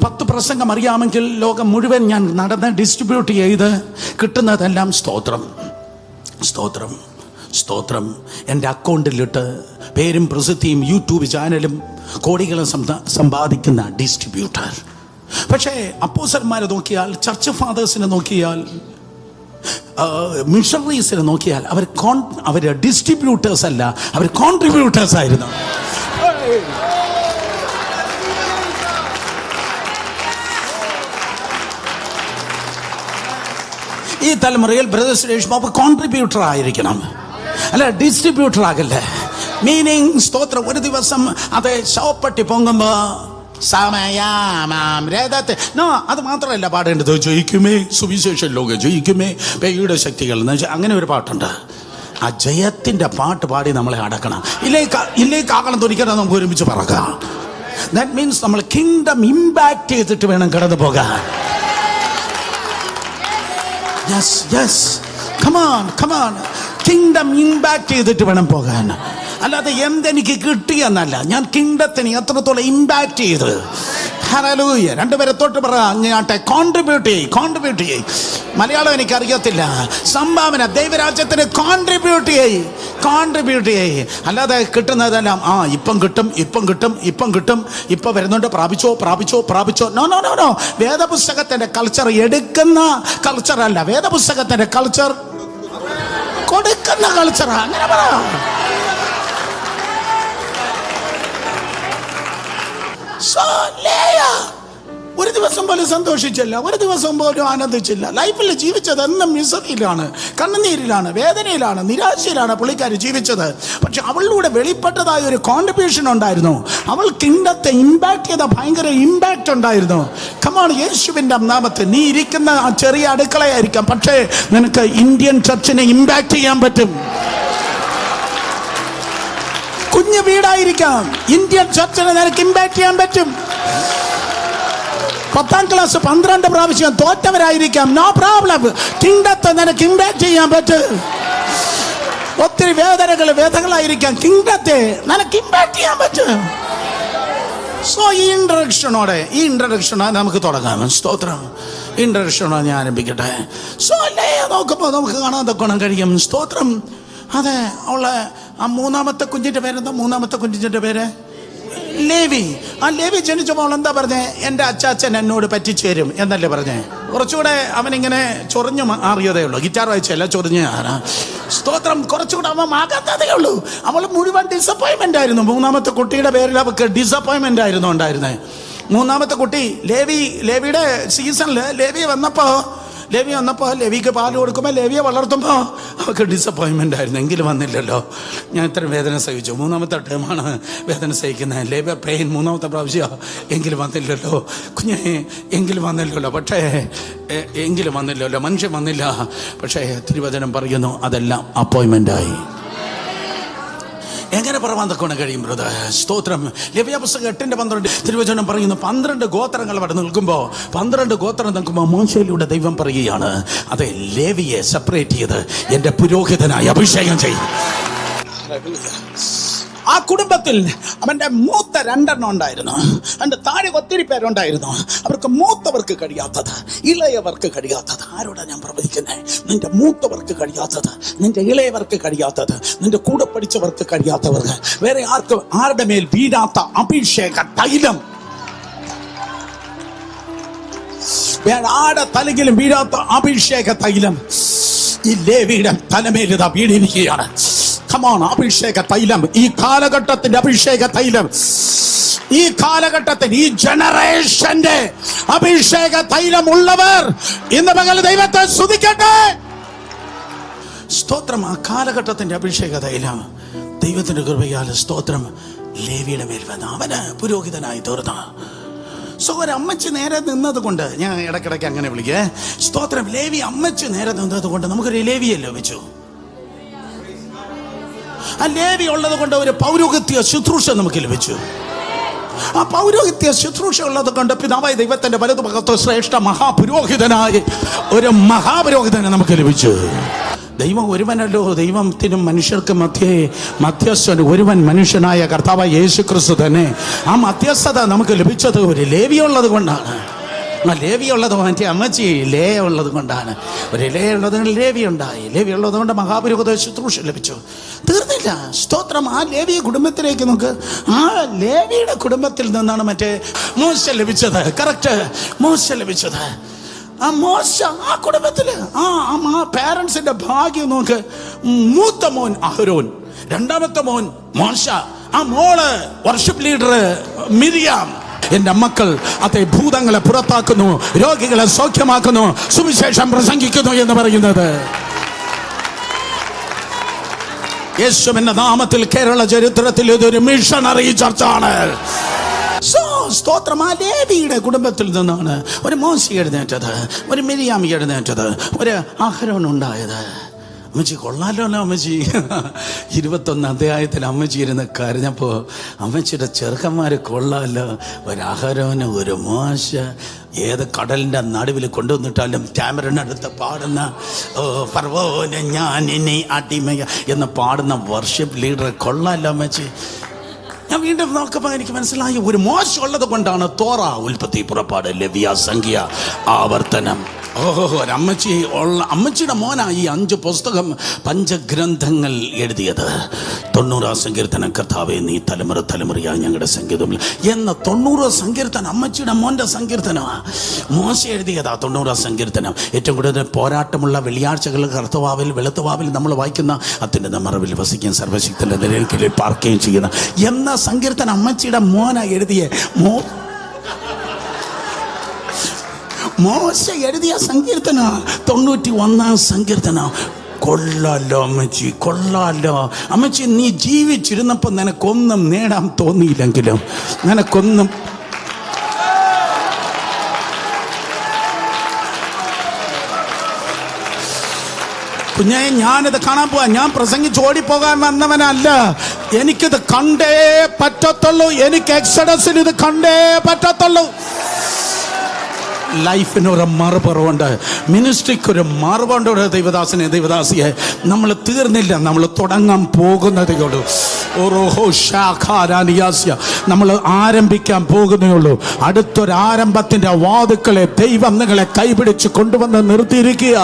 10 പ്രസംഗം അറിയാമെങ്കിൽ ലോകം മുഴുവൻ ഞാൻ നടന്ന് ഡിസ്ട്രിബ്യൂട്ട് ചെയ്ത് കിട്ടുന്നതെല്ലാം സ്തോത്രം, സ്തോത്രം, സ്തോത്രം എൻ്റെ അക്കൗണ്ടിലിട്ട് പേരും പ്രസിദ്ധിയും യൂട്യൂബ് ചാനലും കോടികളും സമ്പാദിക്കുന്ന ഡിസ്ട്രിബ്യൂട്ടർ. പക്ഷേ അപ്പോസ്തലന്മാരെ നോക്കിയാൽ, ചർച്ച് ഫാദേഴ്സിനെ നോക്കിയാൽ, മിഷണറീസിനെ നോക്കിയാൽ അവർ ഡിസ്ട്രിബ്യൂട്ടേഴ്സ് അല്ല, അവർ കോൺട്രിബ്യൂട്ടേഴ്സ് ആയിരുന്നു. ഈ തലമുറയിൽ ബ്രദർ സുരേഷ് ബാബു കോൺട്രിബ്യൂട്ടർ ആയിരിക്കണം, അല്ല ഡിസ്ട്രിബ്യൂട്ടർ ആകല്ലേ. മീനിങ് സ്തോത്രം. ഒരു ദിവസം അത് ശവപ്പെട്ടി പൊങ്ങുമ്പോ അത് മാത്രമല്ല പാടേണ്ടത്. ജയിക്കുമേ സുവിശേഷ ലോകം, ജയിക്കുമേ പേയുടെ ശക്തികൾ എന്ന് വെച്ചാൽ അങ്ങനെ ഒരു പാട്ടുണ്ട്. ആ ജയത്തിന്റെ പാട്ട് പാടി നമ്മളെ അടക്കണം. ഇല്ലേ കാകളം തുനിക്കണം, നമുക്ക് ഒരുമിച്ച് പറക്കാം. ദാറ്റ് മീൻസ് നമ്മൾ കിങ്ഡം ഇമ്പാക്ട് ചെയ്തിട്ട് വേണം കടന്നു പോകാൻ. Yes yes, come on, kingdom impact ചെയ്തിട്ട് വേണം പോകാൻ. അല്ലാതെ എന്തെനിക്ക് കിട്ടിയെന്നല്ല, ഞാൻ കിങ്ഡത്തിന് എത്രത്തോളം ഇമ്പാക്ട് ചെയ്ത്. ഹല്ലേലൂയ. 2 പേരെ തൊട്ട് പറഞ്ഞാട്ടെ, കോൺട്രിബ്യൂട്ട് ചെയ്യ്. മലയാളം എനിക്കറിയത്തില്ല. സംഭാവന ദൈവരാജ്യത്തിന് കോൺട്രിബ്യൂട്ട് ചെയ്യ്. അല്ലാതെ കിട്ടുന്നതെല്ലാം ഇപ്പം കിട്ടും, ഇപ്പം വരുന്നുണ്ട്, പ്രാപിച്ചോ. നോ. വേദപുസ്തകത്തിന്റെ കൾച്ചർ എടുക്കുന്ന കൾച്ചർ അല്ല, വേദപുസ്തകത്തിന്റെ കൾച്ചർ കൊടുക്കുന്ന കൾച്ചർ. അങ്ങനെ പറ. ഒരു ദിവസം പോലും സന്തോഷിച്ചില്ല, ഒരു ദിവസം പോലും ആനന്ദിച്ചില്ല. ലൈഫിൽ ജീവിച്ചത് എന്നും മിസറിയിലാണ്, കണ്ണുനീരിലാണ്, വേദനയിലാണ്, നിരാശയിലാണ് പുള്ളിക്കാരി ജീവിച്ചത്. പക്ഷെ അവളിലൂടെ വെളിപ്പെട്ടതായ ഒരു കോൺട്രിബ്യൂഷൻ ഉണ്ടായിരുന്നു. അവൾ കിങ്ഡത്തെ ഇമ്പാക്ട് ചെയ്ത ഭയങ്കര ഇമ്പാക്ട് ഉണ്ടായിരുന്നു. കമാൺ, യേശുവിൻ്റെ നാമത്തിൽ. നീ ഇരിക്കുന്ന ആ ചെറിയ അടുക്കളയായിരിക്കാം, പക്ഷേ നിനക്ക് ഇന്ത്യൻ ചർച്ചിനെ ഇമ്പാക്ട് ചെയ്യാൻ പറ്റും. കുഞ്ഞു വീടായിരിക്കാം, ഇന്ത്യൻ ചർച്ചിനെ നിനക്ക് ഇമ്പാക്ട് ചെയ്യാൻ പറ്റും. 10ാം ക്ലാസ് 12 പ്രാവശ്യം തോറ്റവരായിരിക്കാം, നോ പ്രോബ്ലം. കിങ്ഡത്തെ നിനക്ക് ഇമ്പാക്ട് ചെയ്യാൻ പറ്റും. ഒത്തിരി വേദനകളായിരിക്കാം, കിങ്ഡത്തെ നിനക്ക് ഇമ്പാക്ട് ചെയ്യാൻ പറ്റും. സോ ഈ ഇൻട്രഡക്ഷനോടെ നമുക്ക് തുടങ്ങാം. സ്തോത്രം. ഇൻട്രഡക്ഷനോടെ ഞാൻ ആരംഭിക്കട്ടെ. സോ അല്ലേ നോക്കുമ്പോൾ നമുക്ക് കാണാൻ കഴിയും. സ്തോത്രം. അതെ, അവളെ ആ മൂന്നാമത്തെ കുഞ്ഞിന്റെ പേര് ലേവി. ആ ലേവി ജനിച്ചപ്പോൾ അവൾ എന്താ പറഞ്ഞേ? എൻ്റെ അച്ചാച്ചൻ എന്നോട് പറ്റിച്ചേരും എന്നല്ലേ പറഞ്ഞേ. കുറച്ചുകൂടെ അവനിങ്ങനെ ചൊറിഞ്ഞു മാറിയതേ ഉള്ളൂ, ഗിറ്റാർ വായിച്ചല്ല, ചൊറിഞ്ഞ്. സ്തോത്രം. കുറച്ചുകൂടെ അവൻ ആകാത്തതേ ഉള്ളൂ. അവൾ മുഴുവൻ ഡിസപ്പോയിൻമെന്റ് ആയിരുന്നു. 3ാമത്തെ കുട്ടിയുടെ പേരിൽ അവൾക്ക് ഡിസപ്പോയിൻമെന്റ് ആയിരുന്നു ഉണ്ടായിരുന്നേ. 3ാമത്തെ കുട്ടി ലേവിയുടെ സീസണിൽ ലേവി വന്നപ്പോൾ ലേവിക്ക് പാല് കൊടുക്കുമ്പോൾ, ലേവിയെ വളർത്തുമ്പോൾ അവൾക്ക് ഡിസപ്പോയിൻമെൻ്റ് ആയിരുന്നു. എങ്കിലും വന്നില്ലല്ലോ. ഞാൻ ഇത്രയും വേദന സഹിച്ചു. 3ാമത്തെ ടേമാണ് വേദന സഹിക്കുന്നത്. ലേബർ പെയിൻ 3ാമത്തെ പ്രാവശ്യം. എങ്കിലും വന്നില്ലല്ലോ കുഞ്ഞെ, എങ്കിലും വന്നില്ലല്ലോ. മനുഷ്യൻ വന്നില്ല. പക്ഷേ തിരുവചനം പറയുന്നു അതെല്ലാം അപ്പോയിൻമെൻ്റായി. എങ്ങനെ പറയാൻ കഴിയും ബ്രദർ? സ്തോത്രം. ലേവ്യ പുസ്തകം 8:12 തിരുവചനം പറയുന്നു 12 ഗോത്രങ്ങൾ അവിടെ നിൽക്കുമ്പോൾ, 12 ഗോത്രം നിൽക്കുമ്പോൾ മോശയിലൂടെ ദൈവം പറയുകയാണ്, അതെ, ലേവിയെ സെപ്പറേറ്റ് ചെയ്ത് എൻ്റെ പുരോഹിതനായി അഭിഷേകം ചെയ്യും. ആ കുടുംബത്തിൽ അവൻ്റെ മൂത്ത 2 ഉണ്ടായിരുന്നു. അവൻ്റെ താഴെ ഒത്തിരി പേരുണ്ടായിരുന്നു. അവർക്ക് മൂത്തവർക്ക് കഴിയാത്തത്, ഇളയവർക്ക് കഴിയാത്തത്. ആരോടാ ഞാൻ പ്രവചിക്കുന്നത്? നിന്റെ മൂത്തവർക്ക് കഴിയാത്തത്, നിന്റെ ഇളയവർക്ക് കഴിയാത്തത്, നിന്റെ കൂടെ പഠിച്ചവർക്ക് കഴിയാത്തവർക്ക്, വേറെ ആരുടെ മേൽ വീഴാത്ത അഭിഷേക തൈലം, ആടെ തലകിലും വീഴാത്ത അഭിഷേക തൈലം ഈ ലേവിയുടെ തലമേലിതാ വീണിരിക്കുകയാണ്. അഭിഷേക തൈലം, ഈ കാലഘട്ടത്തിന്റെ അഭിഷേക തൈലം. ഈ കാലഘട്ടത്തിൽ ഈ ജനറേഷന്റെ അഭിഷേക തൈലമുള്ളവർ ഇന്ന് പകൽ ദൈവത്തെ സ്തുതിക്കട്ടെ. സ്തോത്രം. ആ കാലഘട്ടത്തിന്റെ അഭിഷേക തൈലം ദൈവത്തിന്റെ കൃപയാൽ സ്തോത്രം ലേവിയുടെ മേൽ വന്ന് അവന് പുരോഹിതനായി തീർന്നു. ഒരു അമ്മച്ചി നേരെ നിന്നത് കൊണ്ട്, ഞാൻ ഇടയ്ക്കിടയ്ക്ക് അങ്ങനെ വിളിക്കേ, സ്തോത്രം, ലേവി അമ്മച്ചി നേരെ നിന്നത് കൊണ്ട് നമുക്കൊരു ലേവിയെ ലഭിച്ചു. ആ ലേവി ഉള്ളത് കൊണ്ട് ഒരു പൗരോഹിത്യ ശുശ്രൂഷ നമുക്ക് ലഭിച്ചു. ആ പൗരോഹിത്യ ശുശ്രൂഷ ഉള്ളത് കൊണ്ട് പിതാവായ ദൈവത്തിന്റെ വലതുഭാഗത്ത് ശ്രേഷ്ഠ മഹാപുരോഹിതനായി ഒരു മഹാപുരോഹിതനെ നമുക്ക് ലഭിച്ചു. ദൈവം ഒരുവനല്ലോ, ദൈവത്തിനും മനുഷ്യർക്കും മധ്യസ്ഥൻ ഒരുവൻ മനുഷ്യനായ കർത്താവായ യേശു ക്രിസ്തു തന്നെ. ആ മധ്യസ്ഥത നമുക്ക് ലഭിച്ചത് ഒരു ലേവിയുള്ളത് കൊണ്ടാണ്. ആ ലേവിയുള്ളത് മറ്റേ അമ്മച്ചി ലേ ഉള്ളത് കൊണ്ടാണ്. ഒരു ലേ ഉള്ളത് കൊണ്ട് ലേവി ഉണ്ടായി. ലേവി ഉള്ളത് കൊണ്ട് മഹാപുരോഹിത ശുശ്രൂഷ ലഭിച്ചു. തീർന്നില്ല. സ്തോത്രം. ആ ലേവി കുടുംബത്തിലേക്ക് നമുക്ക്, ആ ലേവിയുടെ കുടുംബത്തിൽ നിന്നാണ് മറ്റേ മോശ ലഭിച്ചത്. കറക്റ്റ്, മോശ ലഭിച്ചത്. ആ മോശ ആ കുടുംബത്തില് ആ പാരന്റ്സിന്റെ ഭാഗ്യം നോക്ക്. മൂത്ത മോൻ അഹരോൻ, രണ്ടാമത്തെ മോൻ മോശ, ആ മോള് വർഷിപ്പ് ലീഡർ മിരിയാം. എന്റെ മക്കൾ അതേ ഭൂതങ്ങളെ പുറത്താക്കുന്നു, രോഗികളെ സൗഖ്യമാക്കുന്നു, സുവിശേഷം പ്രസംഗിക്കുന്നു എന്ന് പറയുന്നത് യേശുവിന്റെ നാമത്തിൽ കേരള ചരിത്രത്തിൽ ഇതൊരു മിഷണറി ചർച്ചാണ്. സ്തോത്രം. ആ ലേവിയുടെ കുടുംബത്തിൽ നിന്നാണ് ഒരു മോശ എഴുന്നേറ്റത്, ഒരു മിരിയാം എഴുന്നേറ്റത്, ഒരു അഹരോൻ ഉണ്ടായത്. അമ്മച്ചി കൊള്ളാലോ അമ്മച്ചി. 21 അധ്യായത്തിൽ അമ്മച്ചി ഇരുന്ന് കരഞ്ഞപ്പോ അമ്മച്ചിയുടെ ചെറുക്കന്മാര് കൊള്ളാലോ. ഒരു അഹരോന്, ഒരു മോശ, ഏത് കടലിന്റെ നടുവിൽ കൊണ്ടുവന്നിട്ടാലും ക്യാമറനടുത്ത് പാടുന്ന ഫർവോനെ ഞാൻ ഇനി അടിമയ എന്ന് പാടുന്ന വർഷിപ്പ് ലീഡർ കൊള്ളാലോ അമ്മച്ചി. ഞാൻ വീണ്ടും നോക്കുമ്പോൾ എനിക്ക് മനസ്സിലായി, ഒരു മോശം ഉള്ളത് കൊണ്ടാണ് തോറ, ഉൽപ്പത്തി, പുറപ്പാട്, ലെവിയ, സംഖ്യ, ആവർത്തനം. ഒരമ്മച്ചി ഉള്ള അമ്മച്ചിയുടെ മോനാ ഈ 5 പുസ്തകം പഞ്ചഗ്രന്ഥങ്ങൾ എഴുതിയത്. 90 സങ്കീർത്തനം, കർത്താവേ നീ തലമുറ തലമുറയായി ഞങ്ങളുടെ സംഗീതം എന്ന 90 സങ്കീർത്തനം അമ്മച്ചിയുടെ മോൻ്റെ സങ്കീർത്തനമാണ്. മോശ എഴുതിയതാ 90 സങ്കീർത്തനം. ഏറ്റവും കൂടുതൽ പോരാട്ടമുള്ള വെള്ളിയാഴ്ചകൾ കർത്തവാവിൽ വെളുത്തവാവിൽ നമ്മൾ വായിക്കുന്ന അത്യുന്നത മറവിൽ വസിക്കാൻ സർവശക്തന്റെ നിലയിൽ പാർക്കുകയും ചെയ്യുന്ന എന്ന സങ്കീർത്തനം അമ്മച്ചിയുടെ മോന എഴുതിയ മോശ എഴുതിയ സങ്കീർത്തന 91 സങ്കീർത്തന. കൊള്ളാലോ അമ്മച്ചി, കൊള്ളാലോ അമ്മച്ചി. നീ ജീവിച്ചിരുന്നപ്പോൾ നിനക്കൊന്നും നേടാൻ തോന്നിയില്ലെങ്കിലും, നിനക്കൊന്നും കുഞ്ഞേ, ഞാനിത് കാണാൻ പോവാ. ഞാൻ പ്രസംഗിച്ച് ഓടിപ്പോകാൻ വന്നവനല്ല. എനിക്കിത് കണ്ടേ പറ്റത്തുള്ളൂ. എനിക്ക് എക്സഡസിൽ ഇത് കണ്ടേ പറ്റത്തുള്ളൂ. ലൈഫിനൊരു മറുപുറമുണ്ട്, മിനിസ്ട്രിക്കൊരു മറുപുണ്ട്. ദൈവദാസനെ, ദൈവദാസിയെ, നമ്മൾ തീർന്നില്ല, നമ്മൾ തുടങ്ങാൻ പോകുന്നതേ ഉള്ളൂ. നമ്മൾ ആരംഭിക്കാൻ പോകുന്നേ ഉള്ളൂ. അടുത്തൊരാരംഭത്തിന്റെ വാതുക്കളെ ദൈവം നിങ്ങളെ കൈപിടിച്ച് കൊണ്ടുവന്ന് നിർത്തിയിരിക്കുക.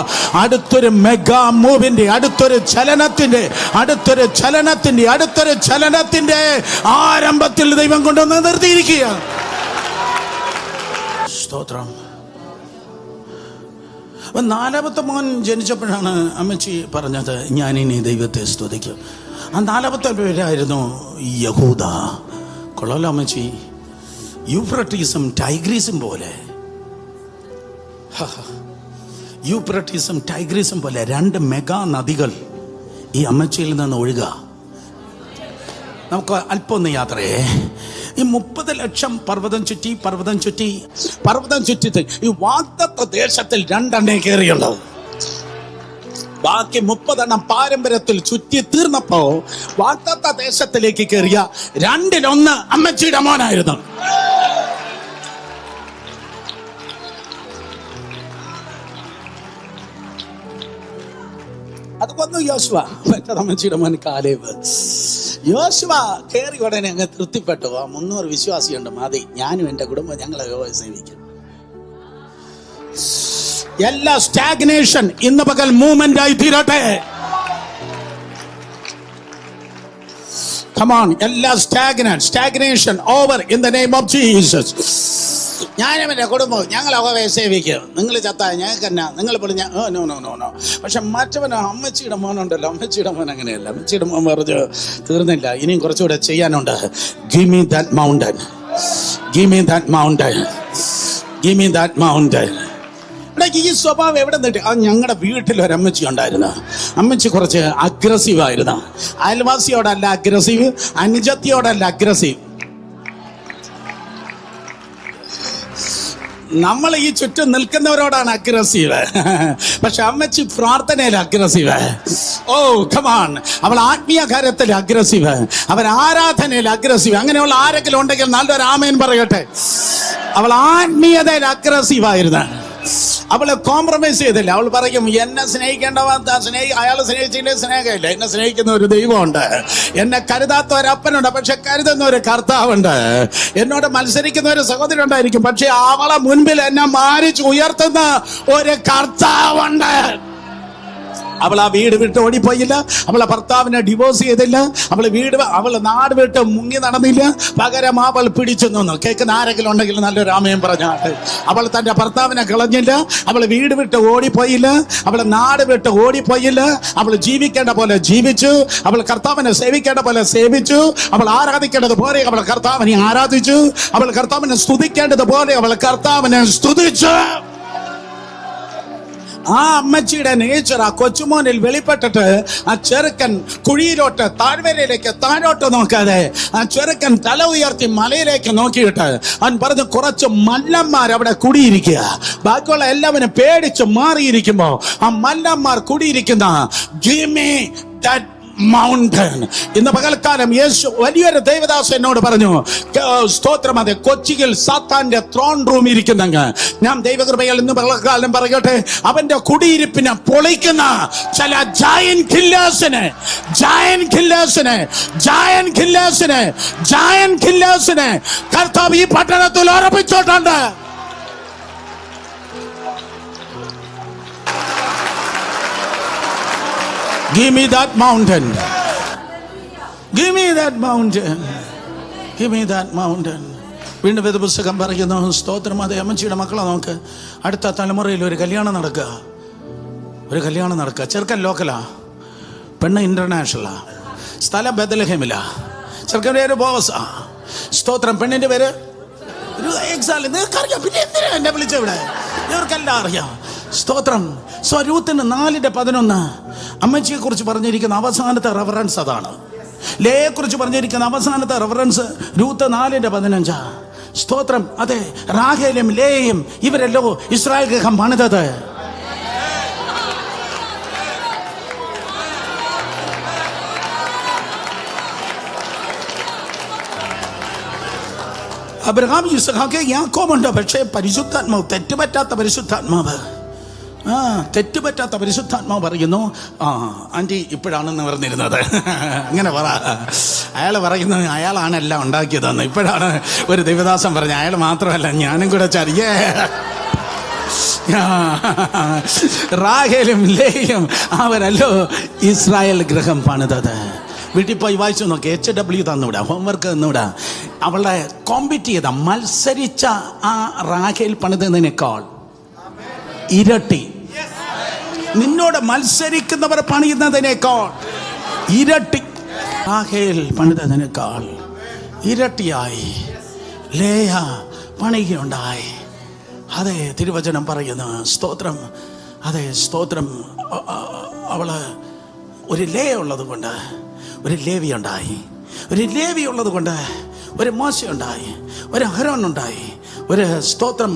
അടുത്തൊരു മെഗാ മൂവിന്റെ, അടുത്തൊരു ചലനത്തിന്റെ ആരംഭത്തിൽ ദൈവം കൊണ്ടുവന്ന് നിർത്തിയിരിക്കുക. സ്തോത്രം. 4ാമത്തെ മോൻ ജനിച്ചപ്പോഴാണ് അമ്മച്ചി പറഞ്ഞത്, ഞാനിനി ദൈവത്തെ സ്തുതിക്കും. ആ 4ാമത്തെ പേരായിരുന്നു യഹൂദ. കൊള്ളാലോ അമ്മച്ചി. യൂഫ്രട്ടീസും ടൈഗ്രീസും പോലെ, യൂഫ്രട്ടീസും ടൈഗ്രീസും പോലെ 2 മെഗാ നദികൾ ഈ അമ്മച്ചിയിൽ നിന്ന് ഒഴുകുക. നമുക്ക് അല്പം ഒന്ന് യാത്രയെ ഈ 30 ലക്ഷം പർവ്വതം ചുറ്റിട്ട് ഈ വാഗ്ദത്ത ദേശത്തിൽ 2 കയറിയുള്ളൂ. ബാക്കി 30 പാരമ്പര്യത്തിൽ ചുറ്റി തീർന്നപ്പോ വാഗ്ദത്ത ദേശത്തിലേക്ക് കയറിയ 2-1 അമ്മച്ചിയുടെ മോനായിരുന്നു. അത് വന്നു യോശുവ, അമ്മച്ചിയുടെ മോൻ കാലേബ്. യോശുവ കയറി ഉടനെ അങ്ങ് തൃപ്തിപ്പെട്ടു. 300 വിശ്വാസിയുണ്ട്, മതി, ഞാനും എൻ്റെ കുടുംബം ഞങ്ങളെ യഹോവയെ സേവിക്കും. എല്ലാ സ്റ്റാഗ്നേഷൻ ഇന്ന് പകൽ മൂവ്മെന്റ് ആയി തീരട്ടെ. Come on, എല്ലാ stagnation over in the name of Jesus. ഞാനും എൻ്റെ കുടുംബം ഞങ്ങൾ യഹോവയെ സേവിക്കും. നിങ്ങൾ ചത്താൽ ഞങ്ങൾക്ക് എന്നാ, നിങ്ങൾ പൊളിഞ്ഞ നോ. പക്ഷെ മറ്റവൻ അമ്മച്ചിയുടെ മോനുണ്ടല്ലോ, അമ്മച്ചിയുടെ മോൻ അങ്ങനെയല്ല. അമ്മച്ചിയുടെ മോൻ പറഞ്ഞു തീർന്നില്ല, ഇനിയും കുറച്ചുകൂടെ ചെയ്യാനുണ്ട്. Give me that mountain. Give me that mountain. Give me that mountain. ഈ സ്വഭാവം എവിടെ നിന്നിട്ട്? ഞങ്ങളുടെ വീട്ടിൽ ഒരു അമ്മച്ചി ഉണ്ടായിരുന്നു. അമ്മച്ചി കുറച്ച് അഗ്രസീവ് ആയിരുന്നു. അയൽവാസിയോടല്ല അഗ്രസീവ്, അനുജത്തിയോടല്ല അഗ്രസീവ്. നമ്മൾ ഈ ചുറ്റും നിൽക്കുന്നവരോടാണ് അഗ്രസീവ്. പക്ഷെ അമ്മച്ചി പ്രാർത്ഥനയിൽ അഗ്രസീവ്. ഓ കമാൺ. അവൾ ആത്മീയ കാര്യത്തിൽ അഗ്രസീവ്, അവൻ ആരാധനയിൽ അഗ്രസീവ്. അങ്ങനെയുള്ള ആരെങ്കിലും ഉണ്ടെങ്കിൽ നല്ലൊരു ആമേൻ പറയട്ടെ. അവൾ ആത്മീയതയിൽ അഗ്രസീവായിരുന്നു. അവള് കോംപ്രമൈസ് ചെയ്തില്ല. അവൾ പറയും, എന്നെ സ്നേഹിക്കേണ്ടവൻ അയാളെ സ്നേഹിച്ചില്ലേ സ്നേഹമില്ല. എന്നെ സ്നേഹിക്കുന്ന ഒരു ദൈവമുണ്ട്, എന്നെ കരുതാത്ത ഒരു അപ്പനുണ്ട്, പക്ഷെ കരുതുന്ന ഒരു കർത്താവുണ്ട്. എന്നോട് മത്സരിക്കുന്ന ഒരു സഹോദരൻ ഉണ്ടായിരിക്കും, പക്ഷെ അവളെ മുൻപിൽ എന്നെ മാനിച്ച് ഉയർത്തുന്ന ഒരു കർത്താവുണ്ട്. അവൾ ആ വീട് വിട്ട് ഓടിപ്പോയില്ല. അവളെ ഭർത്താവിനെ ഡിവോഴ്സ് ചെയ്തില്ല. അവൾ നാട് വിട്ട് മുങ്ങി നടന്നില്ല. പകരം അവൾ പിടിച്ചു നിന്നു. കേൾക്കുന്ന ആരെങ്കിലും ഉണ്ടെങ്കിൽ നല്ലൊരു ആമയം പറഞ്ഞാട്ട്. അവൾ തന്റെ ഭർത്താവിനെ കളഞ്ഞില്ല. അവൾ വീട് വിട്ട് ഓടിപ്പോയില്ല. അവൾ നാട് വിട്ട് ഓടിപ്പോയില്ല. അവൾ ജീവിക്കേണ്ട പോലെ ജീവിച്ചു. അവൾ കർത്താവിനെ സേവിക്കേണ്ട പോലെ സേവിച്ചു. അവൾ ആരാധിക്കേണ്ടത് പോലെ അവൾ കർത്താവിനെ ആരാധിച്ചു. അവൾ കർത്താവിനെ സ്തുതിക്കേണ്ടത് പോലെ അവൾ കർത്താവിനെ സ്തുതിച്ചു. ആ അമ്മച്ചിയുടെ നേച്ചർ ആ കൊച്ചുമോനിൽ വെളിപ്പെട്ടിട്ട് ആ ചെറുക്കൻ കുഴിയിലോട്ട് താഴ്വരയിലേക്ക് താഴോട്ട് നോക്കാതെ ആ ചെറുക്കൻ തല ഉയർത്തി മലയിലേക്ക് നോക്കിയിട്ട് അവൻ പറഞ്ഞു, കുറച്ച് മല്ലന്മാർ അവിടെ കുടിയിരിക്കുക. ബാക്കിയുള്ള എല്ലാവരും പേടിച്ച് മാറിയിരിക്കുമ്പോ ആ മല്ലന്മാർ കുടിയിരിക്കുന്ന give me that mountain. ഇന്ന് പകൽക്കാലം യേശു വലിയൊരു ദൈവദാസൻ എന്നോട് പറഞ്ഞു, സ്തോത്രം, അതെ, കൊച്ചിയിൽ സാത്താന്റെ ത്രോൺ റൂം ഇരിക്കുന്നെങ്കിൽ ഞാൻ ദൈവകൃപയിൽ ഇന്ന് പകൽക്കാലം പറയട്ടെ, അവന്റെ കുടിയിരിപ്പിനെ പൊളിക്കുന്ന ചില ജയന്റ് കില്ലേഴ്സിനെ കർത്താവ് ഈ പട്ടണത്തിൽ ഉറപ്പിച്ചോട്ടുണ്ട്. Give me that mountain. Give me that mountain. Give me that mountain. വീണ്ടും വേദപുസ്തകം പറയുന്നു, സ്തോത്രം, അതെ, അമ്മച്ചിയുടെ മക്കളെ നോക്ക്. അടുത്ത തലമുറയിൽ ഒരു കല്യാണം നടക്കുക. ചെറുക്കൻ ലോക്കലാ, പെണ്ണ് ഇന്റർനാഷണലാ, സ്ഥലം ബെത്ലഹേമിലാ, ചെറുക്കൻ്റെ പേര് ബോവസാ. സ്തോത്രം, പെണ്ണിന്റെ പേര് നിങ്ങൾക്കറിയാം. പിന്നെ എന്തിനാ എന്നെ വിളിച്ചവിടെ? ഇവർക്കെല്ലാം അറിയാം. സ്തോത്രം. രൂത്തിന് 4:11 അമ്മച്ചിയെ കുറിച്ച് പറഞ്ഞിരിക്കുന്ന അവസാനത്തെ റെഫറൻസ് അതാണ്. ലേയെ കുറിച്ച് പറഞ്ഞിരിക്കുന്ന അവസാനത്തെ റെഫറൻസ് രൂത്ത് 4:15. സ്തോത്രം, അതെ, റാഹേലും ലേയും ഇവരല്ലോ ഇസ്രായേൽ ഗൃഹം പണിതത്. അബ്രഹാം, യിസ്ഹാക്ക്, യാക്കോബുണ്ട്. പക്ഷേ പരിശുദ്ധാത്മാവ്, തെറ്റുപറ്റാത്ത പരിശുദ്ധാത്മാവ് പറയുന്നു, ആന്റി ഇപ്പോഴാണെന്ന് പറഞ്ഞിരുന്നത്. അങ്ങനെ പറ. അയാൾ പറയുന്നത് അയാളാണ് എല്ലാം ഉണ്ടാക്കിയതെന്ന്. ഇപ്പോഴാണ് ഒരു ദൈവദാസൻ പറഞ്ഞ, അയാൾ മാത്രമല്ല ഞാനും കൂടെ ചറിയേ. റാഹേലും ലേയും അവരല്ലോ ഇസ്രായേൽ ഗൃഹം പണിതത്. വീട്ടിൽ പോയി വായിച്ചു നോക്കി. HW തന്നുവിടാ, ഹോംവർക്ക് തന്നുവിടാ. അവളെ കോമ്പീറ്റ് ചെയ്ത, മത്സരിച്ച ആ റാഹേൽ പണിതതിനേക്കാൾ ഇരട്ടി, നിന്നോട് മത്സരിക്കുന്നവർ പണിയുന്നതിനേക്കാൾ ഇരട്ടി, റാഹേൽ പണിതതിനേക്കാൾ ഇരട്ടിയായി ലേയ പണിയുണ്ടായി. അതെ, തിരുവചനം പറയുന്നു. സ്തോത്രം, അതെ, സ്തോത്രം. അവള് ഒരു ലേയ ഉള്ളത് കൊണ്ട് ഒരു ലേവി ഉണ്ടായി. ഒരു മോശ ഉണ്ടായി. ഒരു അഹരോൻ ഉണ്ടായി. ഒരു സ്തോത്രം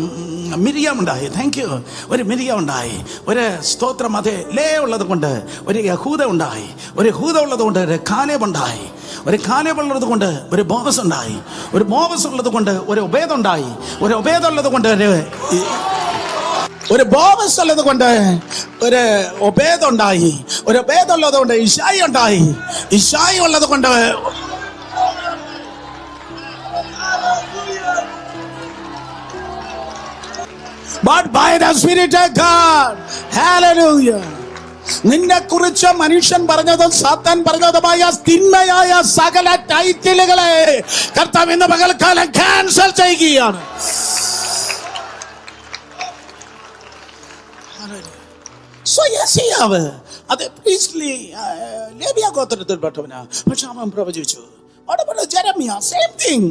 മിരിയാം ഉണ്ടായി. Thank you. ഒരു മിരിയാം ഉണ്ടായി. ഒരു സ്തോത്രം, അതെ, ലേ ഉള്ളത് കൊണ്ട് ഒരു യഹൂദ ഉണ്ടായി. ഒരു യഹൂദ ഉള്ളത് കൊണ്ട് ഒരു കാലേബ് ഉണ്ടായി. ഒരു കാലേബ് ഉള്ളത് കൊണ്ട് ഒരു ബോവസ് ഉണ്ടായി. ഒരു ബോവസ് ഉള്ളത് കൊണ്ട് ഒരു ഒബേദ് ഉണ്ടായി. ഒരു ഒബേദ് ഉള്ളത് കൊണ്ട് ഒരു ബോവസ് ഉള്ളത് കൊണ്ട് ഒരു ഒബേദ് ഉണ്ടായി. ഒരു ഒബേദ് ഉള്ളത് കൊണ്ട് ഇശായി ഉണ്ടായി. ഇശായി ഉള്ളത് കൊണ്ട് but by the Spirit of God. Hallelujah. നിന്നെ കുറിച്ച് മനുഷ്യൻ പറഞ്ഞതും സാത്താൻ പറഞ്ഞതുമായ തിന്മയായ സകല ടൈറ്റിലുകളെ കർത്താവ് ഇന്ന് പകൽക്കാലം ക്യാൻസൽ ചെയ്യുകയാണ്. യെശയ്യാവ്, അത് പ്രീസ്ലി ലേവ്യ ഗോത്രത്തിൽപ്പെട്ടവനാ. പക്ഷെ അവൻ പ്രവചിച്ചു. Jeremiah, same thing.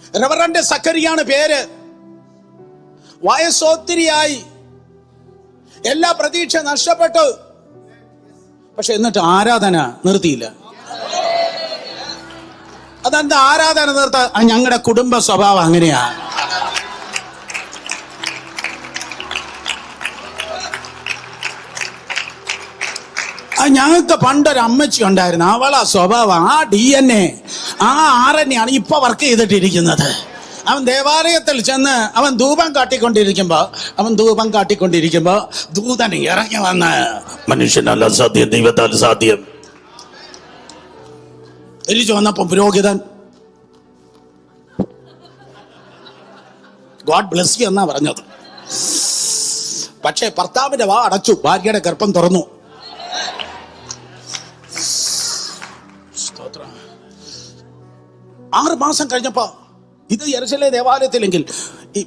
റെവറൻഡ് സക്കറിയാണ് പേര്. വയസ്സൊത്തിരിയായി, എല്ലാ പ്രതീക്ഷ നഷ്ടപ്പെട്ടു. പക്ഷെ എന്നിട്ട് ആരാധന നിർത്തിയില്ല. അതെന്താ ആരാധന നിർത്താൻ? ഞങ്ങളുടെ കുടുംബ സ്വഭാവം അങ്ങനെയാ. ഞങ്ങൾക്ക് പണ്ടൊരു അമ്മച്ചി ഉണ്ടായിരുന്നു. അവളാ സ്വഭാവം, ആ DNA, ആ RNA ആണ് ഇപ്പൊ വർക്ക് ചെയ്തിട്ടിരിക്കുന്നത്. അവൻ ദേവാലയത്തിൽ ചെന്ന് അവൻ ധൂപം കാട്ടിക്കൊണ്ടിരിക്കുമ്പോ ദൂതൻ ഇറങ്ങി വന്ന്, മനുഷ്യനല്ല സാധ്യം, ദൈവത്താൽ സാധ്യം. എലിച്ചു വന്നപ്പോ പുരോഹിതൻ ഗോഡ് ബ്ലെസ് യു എന്നാ പറഞ്ഞത്. പക്ഷേ ഭർത്താവിന്റെ വാ അടച്ചു, ഭാര്യയുടെ ഗർഭം തുറന്നു. 6 മാസം കഴിഞ്ഞപ്പോ, ഇത് യെരുശലേം ദേവാലയത്തിലെങ്കിൽ ഈ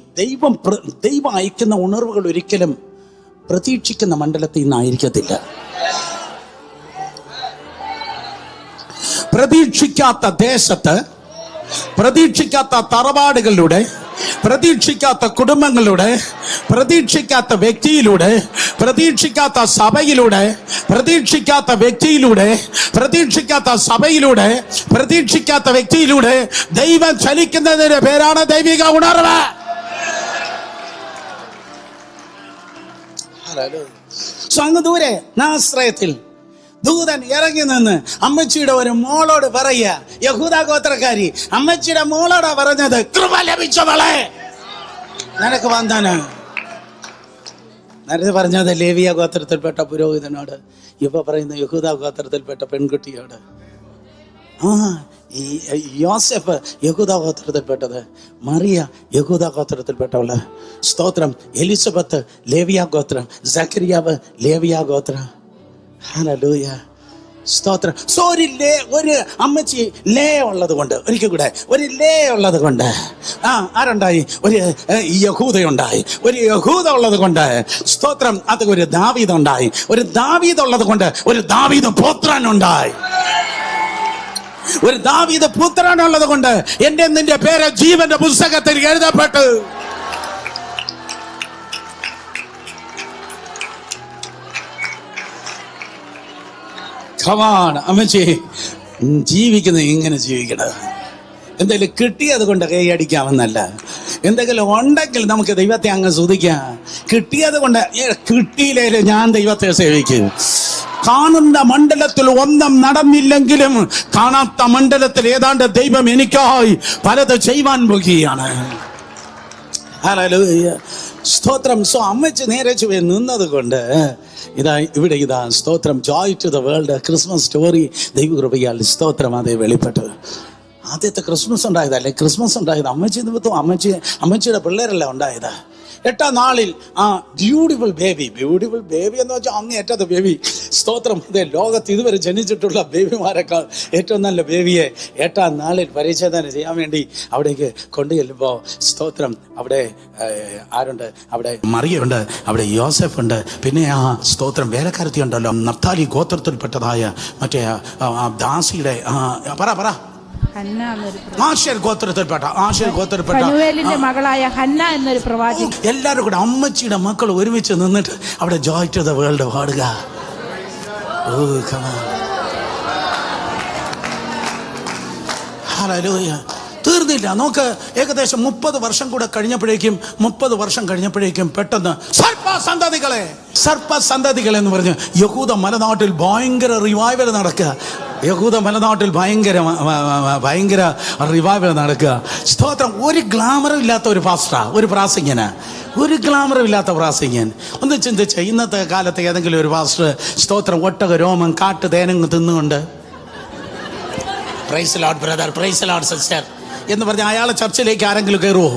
ദൈവം അയക്കുന്ന ഉണർവുകൾ ഒരിക്കലും പ്രതീക്ഷിക്കുന്ന മണ്ഡലത്തിൽ നിന്നായിരിക്കത്തില്ല. പ്രതീക്ഷിക്കാത്ത ദേശത്ത്, പ്രതീക്ഷിക്കാത്ത തറവാടുകളിലൂടെ, പ്രതീക്ഷിക്കാത്ത കുടുംബങ്ങളിലൂടെ, പ്രതീക്ഷിക്കാത്ത വ്യക്തിയിലൂടെ, പ്രതീക്ഷിക്കാത്ത സഭയിലൂടെ, പ്രതീക്ഷിക്കാത്ത വ്യക്തിയിലൂടെ, പ്രതീക്ഷിക്കാത്ത സഭയിലൂടെ, പ്രതീക്ഷിക്കാത്ത വ്യക്തിയിലൂടെ ദൈവം ചലിക്കുന്നതിന്റെ പേരാണ് ദൈവിക ഉണർവ്. അങ്ങ് ദൂരെ നാസ്രയത്തിൽ ദൂതൻ ഇറങ്ങി നിന്ന് അമ്മച്ചിയുടെ ഒരു മോളോട് പറയുക, യഹൂദ ഗോത്രക്കാരി അമ്മച്ചിയുടെ മോളോടാ പറഞ്ഞത്, കൃപ ലഭിച്ചവളെ നിനക്ക് വന്ദന. നേരത്തെ പറഞ്ഞത് ലേവിയ ഗോത്രത്തിൽപ്പെട്ട പുരോഹിതനോട്, ഇപ്പൊ പറയുന്ന യഹൂദ ഗോത്രത്തിൽപ്പെട്ട പെൺകുട്ടിയോട്. ഈ യോസെഫ് യഹൂദ ഗോത്രത്തിൽപ്പെട്ടത്, മറിയ യഹൂദ ഗോത്രത്തിൽപ്പെട്ടവള്. സ്തോത്രം. എലിസബത്ത് ലേവിയ ഗോത്രം, സക്കറിയാവ് ലേവിയ ഗോത്രം. ഹല്ലേലൂയ, സ്തോത്രം. സോ ഒരു അമ്മച്ചി ലേ ഉള്ളത് കൊണ്ട്, ഒരിക്കൽ കൂടെ ഒരു ലേ ഉള്ളത് കൊണ്ട് ആരുണ്ടായി? ഒരു യഹൂദയുണ്ടായി. ഒരു യഹൂദ ഉള്ളത് കൊണ്ട്, സ്തോത്രം, അത് ഒരു ദാവീദ് ഉണ്ടായി. ഒരു ദാവീദ് ഉള്ളത് കൊണ്ട് ഒരു ദാവീദ് പുത്രനുണ്ടായി. ഒരു ദാവീദ് പുത്രനുള്ളത് കൊണ്ട് എന്റെ നിന്റെ പേര് ജീവന്റെ പുസ്തകത്തിൽ എഴുതപ്പെട്ടു. അമ്മച്ചി ജീവിക്കുന്നത് ഇങ്ങനെ ജീവിക്കണത്. എന്തെങ്കിലും കിട്ടിയത് കൊണ്ട് കൈയടിക്കാമെന്നല്ല, എന്തെങ്കിലും ഉണ്ടെങ്കിൽ നമുക്ക് ദൈവത്തെ അങ്ങ് സ്തുതിക്കാം. കിട്ടിയത് കൊണ്ട്, കിട്ടിയില്ലേ ഞാൻ ദൈവത്തെ സേവിക്കും. കാണുന്ന മണ്ഡലത്തിൽ ഒന്നും നടന്നില്ലെങ്കിലും കാണാത്ത മണ്ഡലത്തിൽ ഏതാണ്ട് ദൈവം എനിക്കായി പലത് ചെയ്യുവാൻ പോകുകയാണ്. ഹല്ലേലൂയ, സ്തോത്രം. സോ അമ്മച്ചി നേരെ ചുവേ നിന്നത് കൊണ്ട് ഇതാ സ്തോത്രം. Joy to the world, Christmas story ദൈവകൃപയാൽ സ്തോത്രം അതേ വെളിപ്പെട്ടു. ആദ്യത്തെ ക്രിസ്മസ് ഉണ്ടായതല്ലേ? ക്രിസ്മസ് ഉണ്ടായത് അമ്മച്ചി നിമിത്തം, അമ്മച്ചിയുടെ പിള്ളേരല്ല ഉണ്ടായത്. 8ാം നാളിൽ ബ്യൂട്ടിഫുൾ ബേബി എന്ന് വെച്ചാൽ അങ്ങ് ഏറ്റത്തെ ബേബി. സ്തോത്രം. അതെ, ലോകത്ത് ഇതുവരെ ജനിച്ചിട്ടുള്ള ബേബിമാരെക്കാൾ ഏറ്റവും നല്ല ബേബിയെ 8ാം നാളിൽ പരിച്ഛേദന ചെയ്യാൻ വേണ്ടി അവിടേക്ക് കൊണ്ടുചെല്ലുമ്പോൾ, സ്തോത്രം, അവിടെ ആരുണ്ട്? അവിടെ മറിയുണ്ട്, അവിടെ യോസെഫ് ഉണ്ട്, പിന്നെ സ്തോത്രം വേലക്കാരത്തി ഉണ്ടല്ലോ, നഫ്താലി ഗോത്രത്തിൽപ്പെട്ടതായ മറ്റേ ദാസിയുടെ പറ ആശേർ ഗോത്രത്തിൽപ്പെട്ട മകളായ ഹന്ന എന്നൊരു പ്രവാചകൻ. എല്ലാവരും കൂടെ അമ്മച്ചിയുടെ മക്കൾ ഒരുമിച്ച് നിന്നിട്ട് അവിടെ ജോയ് ടു ദ വേൾഡ് പാടുക. ഹല്ലേലൂയ. തീർന്നില്ല. നോക്ക്, ഏകദേശം 30 വർഷം കൂടെ കഴിഞ്ഞപ്പോഴേക്കും പെട്ടെന്ന് സർപ്പസന്തതികളെ എന്ന് പറഞ്ഞ് യഹൂദ മലനാട്ടിൽ ഭയങ്കര റിവൈവൽ നടക്കുക. ഭയങ്കര റിവൈവൽ നടക്കുക. സ്തോത്രം. ഒരു ഗ്ലാമറും ഇല്ലാത്ത ഒരു ഒരു ഗ്ലാമറും ഇല്ലാത്ത പ്രാസംഗികൻ. ഒന്ന് ചിന്തിച്ച്, ഇന്നത്തെ കാലത്ത് ഏതെങ്കിലും ഒരു പാസ്റ്റർ സ്തോത്രം ഒട്ടക രോമം കാട്ട് തേനങ്ങ് തിന്നുകൊണ്ട് praise Lord brother, praise Lord sister എന്ന് പറഞ്ഞ് അയാളെ ചർച്ചിലേക്ക് ആരെങ്കിലും കയറുമോ?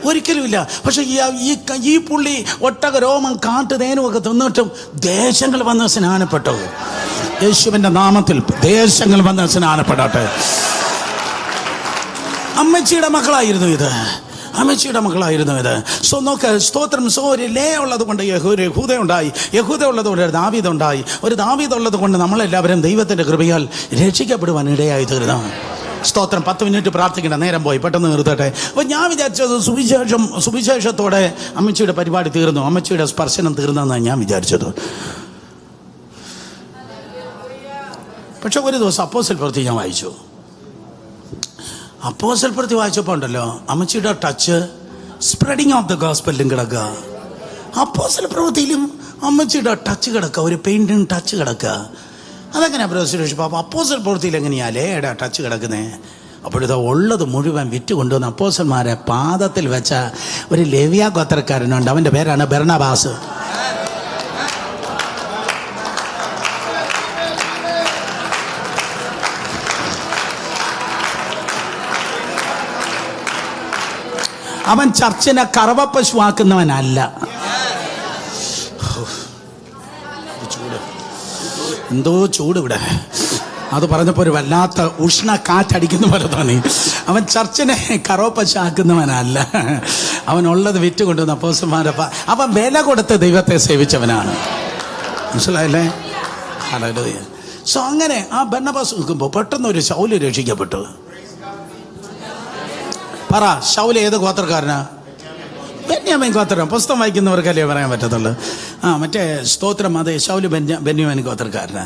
ഒരിക്കലുമില്ല. പക്ഷെ ഈ പുള്ളി ഒട്ടക രോമം കാട്ട് തേനും ഒക്കെ തിന്നിട്ടും ദേശങ്ങൾ വന്ന് സ്നാനപ്പെട്ടു. യേശുവിന്റെ നാമത്തിൽ ദേശങ്ങൾ വന്ന് സ്നാനപ്പെടട്ടെ. അമ്മച്ചിയുടെ മക്കളായിരുന്നു ഇത്. സോ നോക്ക്, സ്തോത്രം. സോ ഒരു ലേ ഉള്ളത് കൊണ്ട് യഹൂദ ഉള്ളത് കൊണ്ട് ഒരു ദാവീദ് ഉള്ളത് കൊണ്ട് നമ്മളെല്ലാവരും ദൈവത്തിന്റെ കൃപയാൽ രക്ഷിക്കപ്പെടുവാൻ ഇടയായി തീർന്നു. സ്തോത്രം. 10 മിനിറ്റ് പ്രാർത്ഥിക്കണ്ട, നേരം പോയി, പെട്ടെന്ന് നിർത്തട്ടെ. അപ്പോൾ ഞാൻ വിചാരിച്ചത് സുവിശേഷത്തോടെ അമ്മച്ചിയുടെ പരിപാടി തീർന്നു, അമ്മച്ചിയുടെ സ്പർശനം തീർന്നെന്നാണ് ഞാൻ വിചാരിച്ചത്. പക്ഷെ ഒരു ദിവസം അപ്പോസ്തല പ്രവൃത്തി ഞാൻ വായിച്ചു. അപ്പോസ്തല പ്രവൃത്തി വായിച്ചപ്പോൾ ഉണ്ടല്ലോ, അമ്മച്ചിയുടെ ടച്ച് സ്പ്രെഡിങ് ഓഫ് ദ ഗോസ്പെല്ലും കിടക്കുക. അപ്പോസ്തല പ്രവൃത്തിയിലും അമ്മച്ചിയുടെ ടച്ച് കിടക്കുക, ഒരു പെയിന്റിങ് ടച്ച് കിടക്കുക. അതെങ്ങനെയാണ് പ്രവേശിച്ചപ്പോൾ? അപ്പോൾ അപ്പോസ്തല പ്രവൃത്തിയിൽ എങ്ങനെയാ ലേടാ ടച്ച് കിടക്കുന്നത്? അപ്പോഴത്തെ ഉള്ളത് മുഴുവൻ വിറ്റ് കൊണ്ടുവന്ന് അപ്പോസ്തലന്മാരെ പാദത്തിൽ വെച്ച ഒരു ലേവ്യ ഗോത്രക്കാരനുണ്ട്, അവൻ്റെ പേരാണ് ബർണബാസ്. അവൻ ചർച്ചിനെ കറവപ്പശുവാക്കുന്നവനല്ല. എന്തോ ചൂട് ഇവിടെ, അത് പറഞ്ഞപ്പോൾ ഒരു വല്ലാത്ത ഉഷ്ണ കാറ്റടിക്കുന്ന പോലെ തോന്നി. അവൻ ചർച്ചിനെ കറവപ്പശുവാക്കുന്നവനല്ല, അവനുള്ളത് വിറ്റ് കൊണ്ടുവന്ന അപ്പോസ്തലന്മാരെ അവൻ വില കൊടുത്ത് ദൈവത്തെ സേവിച്ചവനാണ്. മനസ്സിലായല്ലേ? ഹല്ലേലൂയ. സോ അങ്ങനെ ആ ബർണബാസ് നിൽക്കുമ്പോൾ പെട്ടെന്ന് ഒരു ശൗല് രക്ഷിക്കപ്പെട്ടു. പറ, ശൗല് ഏത് ഗോത്രക്കാരനാ? ബെന്യാമീൻ ഗോത്രം. പുസ്തകം വായിക്കുന്നവർക്കല്ലേ പറയാൻ പറ്റത്തുള്ളൂ. മറ്റേ സ്തോത്രം, അതെ, ശൗല് ബെന്യാമീൻ ഗോത്രക്കാരനാ.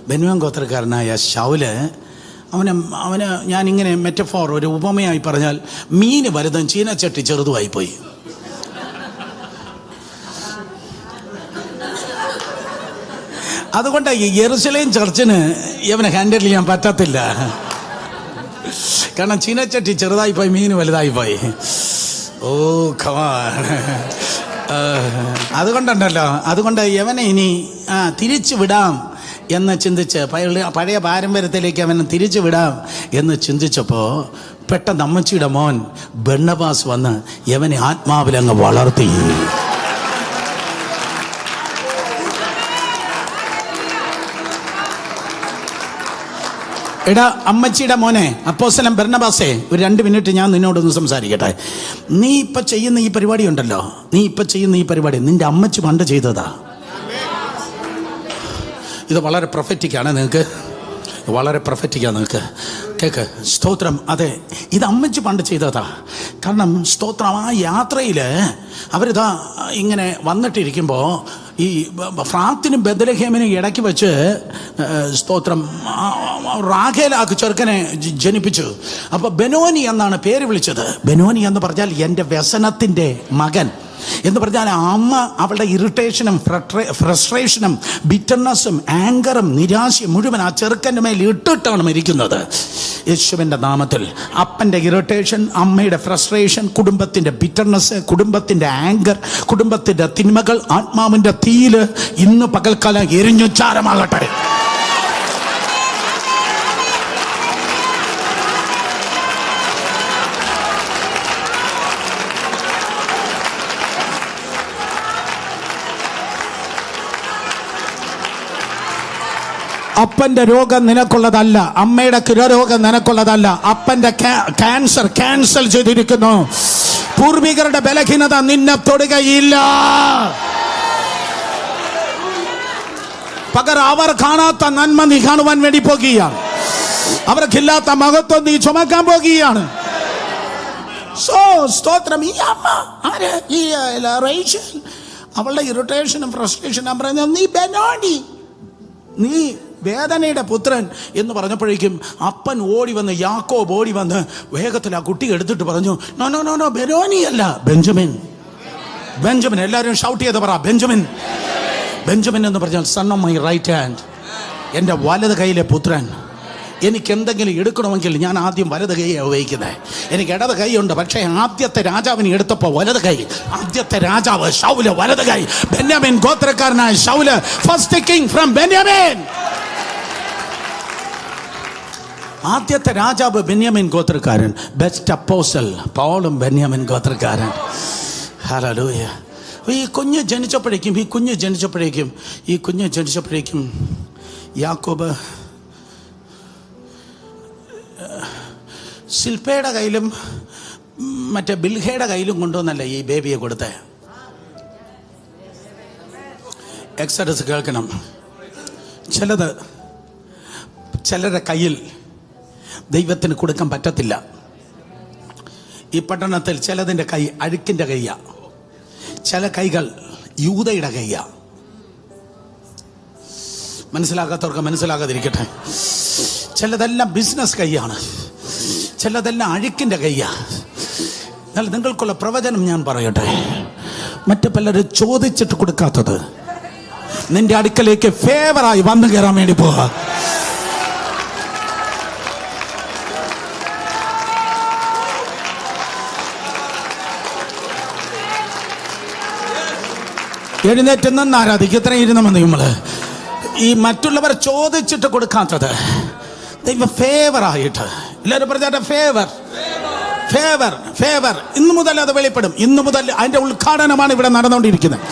ബെന്യാമീൻ ഗോത്രക്കാരനായ ശൗല് അവന് ഞാനിങ്ങനെ മെറ്റഫോർ, ഒരു ഉപമയായി പറഞ്ഞാൽ, മീന് വലുതും ചീനച്ചട്ടി ചെറുതുമായിപ്പോയി. അതുകൊണ്ട് ഈ യെരുശലേം ചർച്ചിന് ഇവനെ ഹാൻഡിൽ ചെയ്യാൻ പറ്റത്തില്ല. കാരണം ചീനച്ചട്ടി ചെറുതായി പോയി, മീൻ വലുതായി പോയി. ഓ ഖമാൻ. അതുകൊണ്ട് യവനെ ഇനി തിരിച്ചു വിടാം എന്ന് ചിന്തിച്ച്, പഴയ പാരമ്പര്യത്തിലേക്ക് അവനെ തിരിച്ചു വിടാം എന്ന് ചിന്തിച്ചപ്പോൾ പെട്ടെന്ന് അമ്മച്ചിയുടെ മോൻ ബർണബാസ് വന്ന് യവനെ ആത്മാവിലങ്ങ് വളർത്തി. എടാ അമ്മച്ചിയുടെ മോനെ, അപ്പോസ്തലൻ ബർണബാസേ, ഒരു 2 മിനിറ്റ് ഞാൻ നിന്നോടൊന്ന് സംസാരിക്കട്ടെ. നീ ഇപ്പം ചെയ്യുന്ന ഈ പരിപാടി ഉണ്ടല്ലോ, നിന്റെ അമ്മച്ചി പണ്ട് ചെയ്തതാ. ഇത് വളരെ പ്രൊഫറ്റിക്കാണ് നിങ്ങൾക്ക്, കേക്ക്. സ്തോത്രം. അതെ, ഇത് അമ്മച്ചി പണ്ട് ചെയ്തതാ. കാരണം സ്തോത്രം, ആ യാത്രയിൽ അവരിതാ ഇങ്ങനെ വന്നിട്ടിരിക്കുമ്പോൾ ഈ ഫ്രാത്തിനും ബെത്ലഹേമിനും ഇടയ്ക്ക് വെച്ച് സ്തോത്രം റാഖേലാക്ക് ചെറുക്കനെ ജനിപ്പിച്ചു. അപ്പോൾ ബെനോനി എന്നാണ് പേര് വിളിച്ചത്. ബെനോനി എന്ന് പറഞ്ഞാൽ എൻ്റെ വ്യസനത്തിൻ്റെ മകൻ എന്ന് പറഞ്ഞാൽ, അമ്മ അവളുടെ ഇറിറ്റേഷനും ഫ്രസ്ട്രേഷനും ബിറ്റർനെസ്സും ആങ്കറും നിരാശയും മുഴുവൻ ആ ചെറുക്കൻ്റെ മേൽ ഇട്ടിട്ടാണ് മരിക്കുന്നത്. യേശുവിൻ്റെ നാമത്തിൽ അപ്പൻ്റെ ഇറിറ്റേഷൻ, അമ്മയുടെ ഫ്രസ്ട്രേഷൻ, കുടുംബത്തിൻ്റെ ബിറ്റർനെസ്, കുടുംബത്തിൻ്റെ ആങ്കർ, കുടുംബത്തിൻ്റെ തിന്മകൾ ആത്മാവിൻ്റെ തീയിൽ ഇന്ന് പകൽക്കാലം എരിഞ്ഞു ചാരമാകട്ടെ. അപ്പൻ്റെ രോഗം നിനക്കുള്ളതല്ല, അമ്മയുടെ കുരരോഗം നിനക്കുള്ളതല്ല. അപ്പൻ്റെ ക്യാൻസർ ക്യാൻസൽ ചെയ്തിരിക്കുന്നു. പൂർവികരുടെ ബലഹീനത നിന്നെ തൊടുകയില്ല. പകരം അവർ കാണാത്ത നന്മ നീ കാണുവാൻ വേണ്ടി പോകുകയാണ്. അവർക്കില്ലാത്ത മഹത്വം നീ ചുമക്കാൻ പോകുകയാണ്. സ്തോത്രം. ഈ അമ്മ ആര്? ഈ റേച്ചൽ, അവളുടെ ഇറിറ്റേഷനും ഫ്രസ്ട്രേഷനും പറയുന്നത്, നീ ബെനോനി, നീ വേദനയുടെ പുത്രൻ എന്ന് പറഞ്ഞപ്പോഴേക്കും അപ്പൻ ഓടി വന്ന്, യാക്കോബ് ഓടി വന്ന് വേഗത്തിൽ ആ കുട്ടി എടുത്തിട്ട് പറഞ്ഞു, നോ ബെനോനി അല്ല, ബെഞ്ചമിൻ. എല്ലാവരും ഷൗട്ട് ചെയ്ത് പറ, ബെഞ്ചമിൻ എന്ന് പറഞ്ഞാൽ son of my right hand, എൻ്റെ വലത് കൈയിലെ പുത്രൻ. എനിക്ക് എന്തെങ്കിലും എടുക്കണമെങ്കിൽ ഞാൻ ആദ്യം വലത് കൈയാണ് ഉപയോഗിക്കുന്നത്. എനിക്ക് ഇടത് കൈയുണ്ട്, പക്ഷേ ആദ്യത്തെ രാജാവിനെ എടുത്തപ്പോൾ വലത് കൈ. ആദ്യത്തെ രാജാവ് ശൗല്, വലത് കൈ. ബെന്യാമീൻ ഗോത്രക്കാരനായ ശൗല്, ഫസ്റ്റ് കിങ് ഫ്രം ബെന്യാമീൻ. ആദ്യത്തെ രാജാവ് ബെന്യാമീൻ ഗോത്രക്കാരൻ. ബെസ്റ്റ് അപ്പോസ്റ്റൽ പൗലും ബെന്യാമീൻ ഗോത്രക്കാരൻ. ഹല്ലേലൂയ. ഈ കുഞ്ഞ് ജനിച്ചപ്പോഴേക്കും യാക്കോബ് ശില്പയുടെ കയ്യിലും മറ്റേ ബിൽഹയുടെ കയ്യിലും കൊണ്ടുവന്നല്ലേ ഈ ബേബിയെ കൊടുത്തേ. എക്സഡസ് കേൾക്കണം. ചിലരുടെ കയ്യിൽ ദൈവത്തിന് കൊടുക്കാൻ പറ്റത്തില്ല. ഈ പട്ടണത്തിൽ ചിലതിൻ്റെ കൈ അഴുക്കിൻ്റെ കൈയാ, ചില കൈകൾ യൂദയുടെ കൈയാ. മനസ്സിലാകാത്തവർക്ക് മനസ്സിലാകാതിരിക്കട്ടെ. ചിലതെല്ലാം ബിസിനസ് കൈയാണ്, ചിലതെല്ലാം അഴുക്കിൻ്റെ കൈയാ. എന്നാൽ നിങ്ങൾക്കുള്ള പ്രവചനം ഞാൻ പറയട്ടെ. മറ്റു പലരും ചോദിച്ചിട്ട് കൊടുക്കാത്തത് നിന്റെ അടുക്കലേക്ക് ഫേവറായി വന്നു കയറാൻ വേണ്ടി പോവാ. എഴുന്നേറ്റ് നിന്ന് ആരാധിക്കും. ഇത്രയും ഇരുന്ന മതി. നമ്മള് ഈ മറ്റുള്ളവർ ചോദിച്ചിട്ട് കൊടുക്കാത്തത് ദൈവം ഫേവറായിട്ട്, എല്ലാവരും പറഞ്ഞ ഫേവർ ഫേവർ ഫേവർ. ഇന്നു മുതൽ അത് വെളിപ്പെടും. ഇന്നു മുതൽ അതിന്റെ ഉദ്ഘാടനമാണ് ഇവിടെ നടന്നുകൊണ്ടിരിക്കുന്നത്.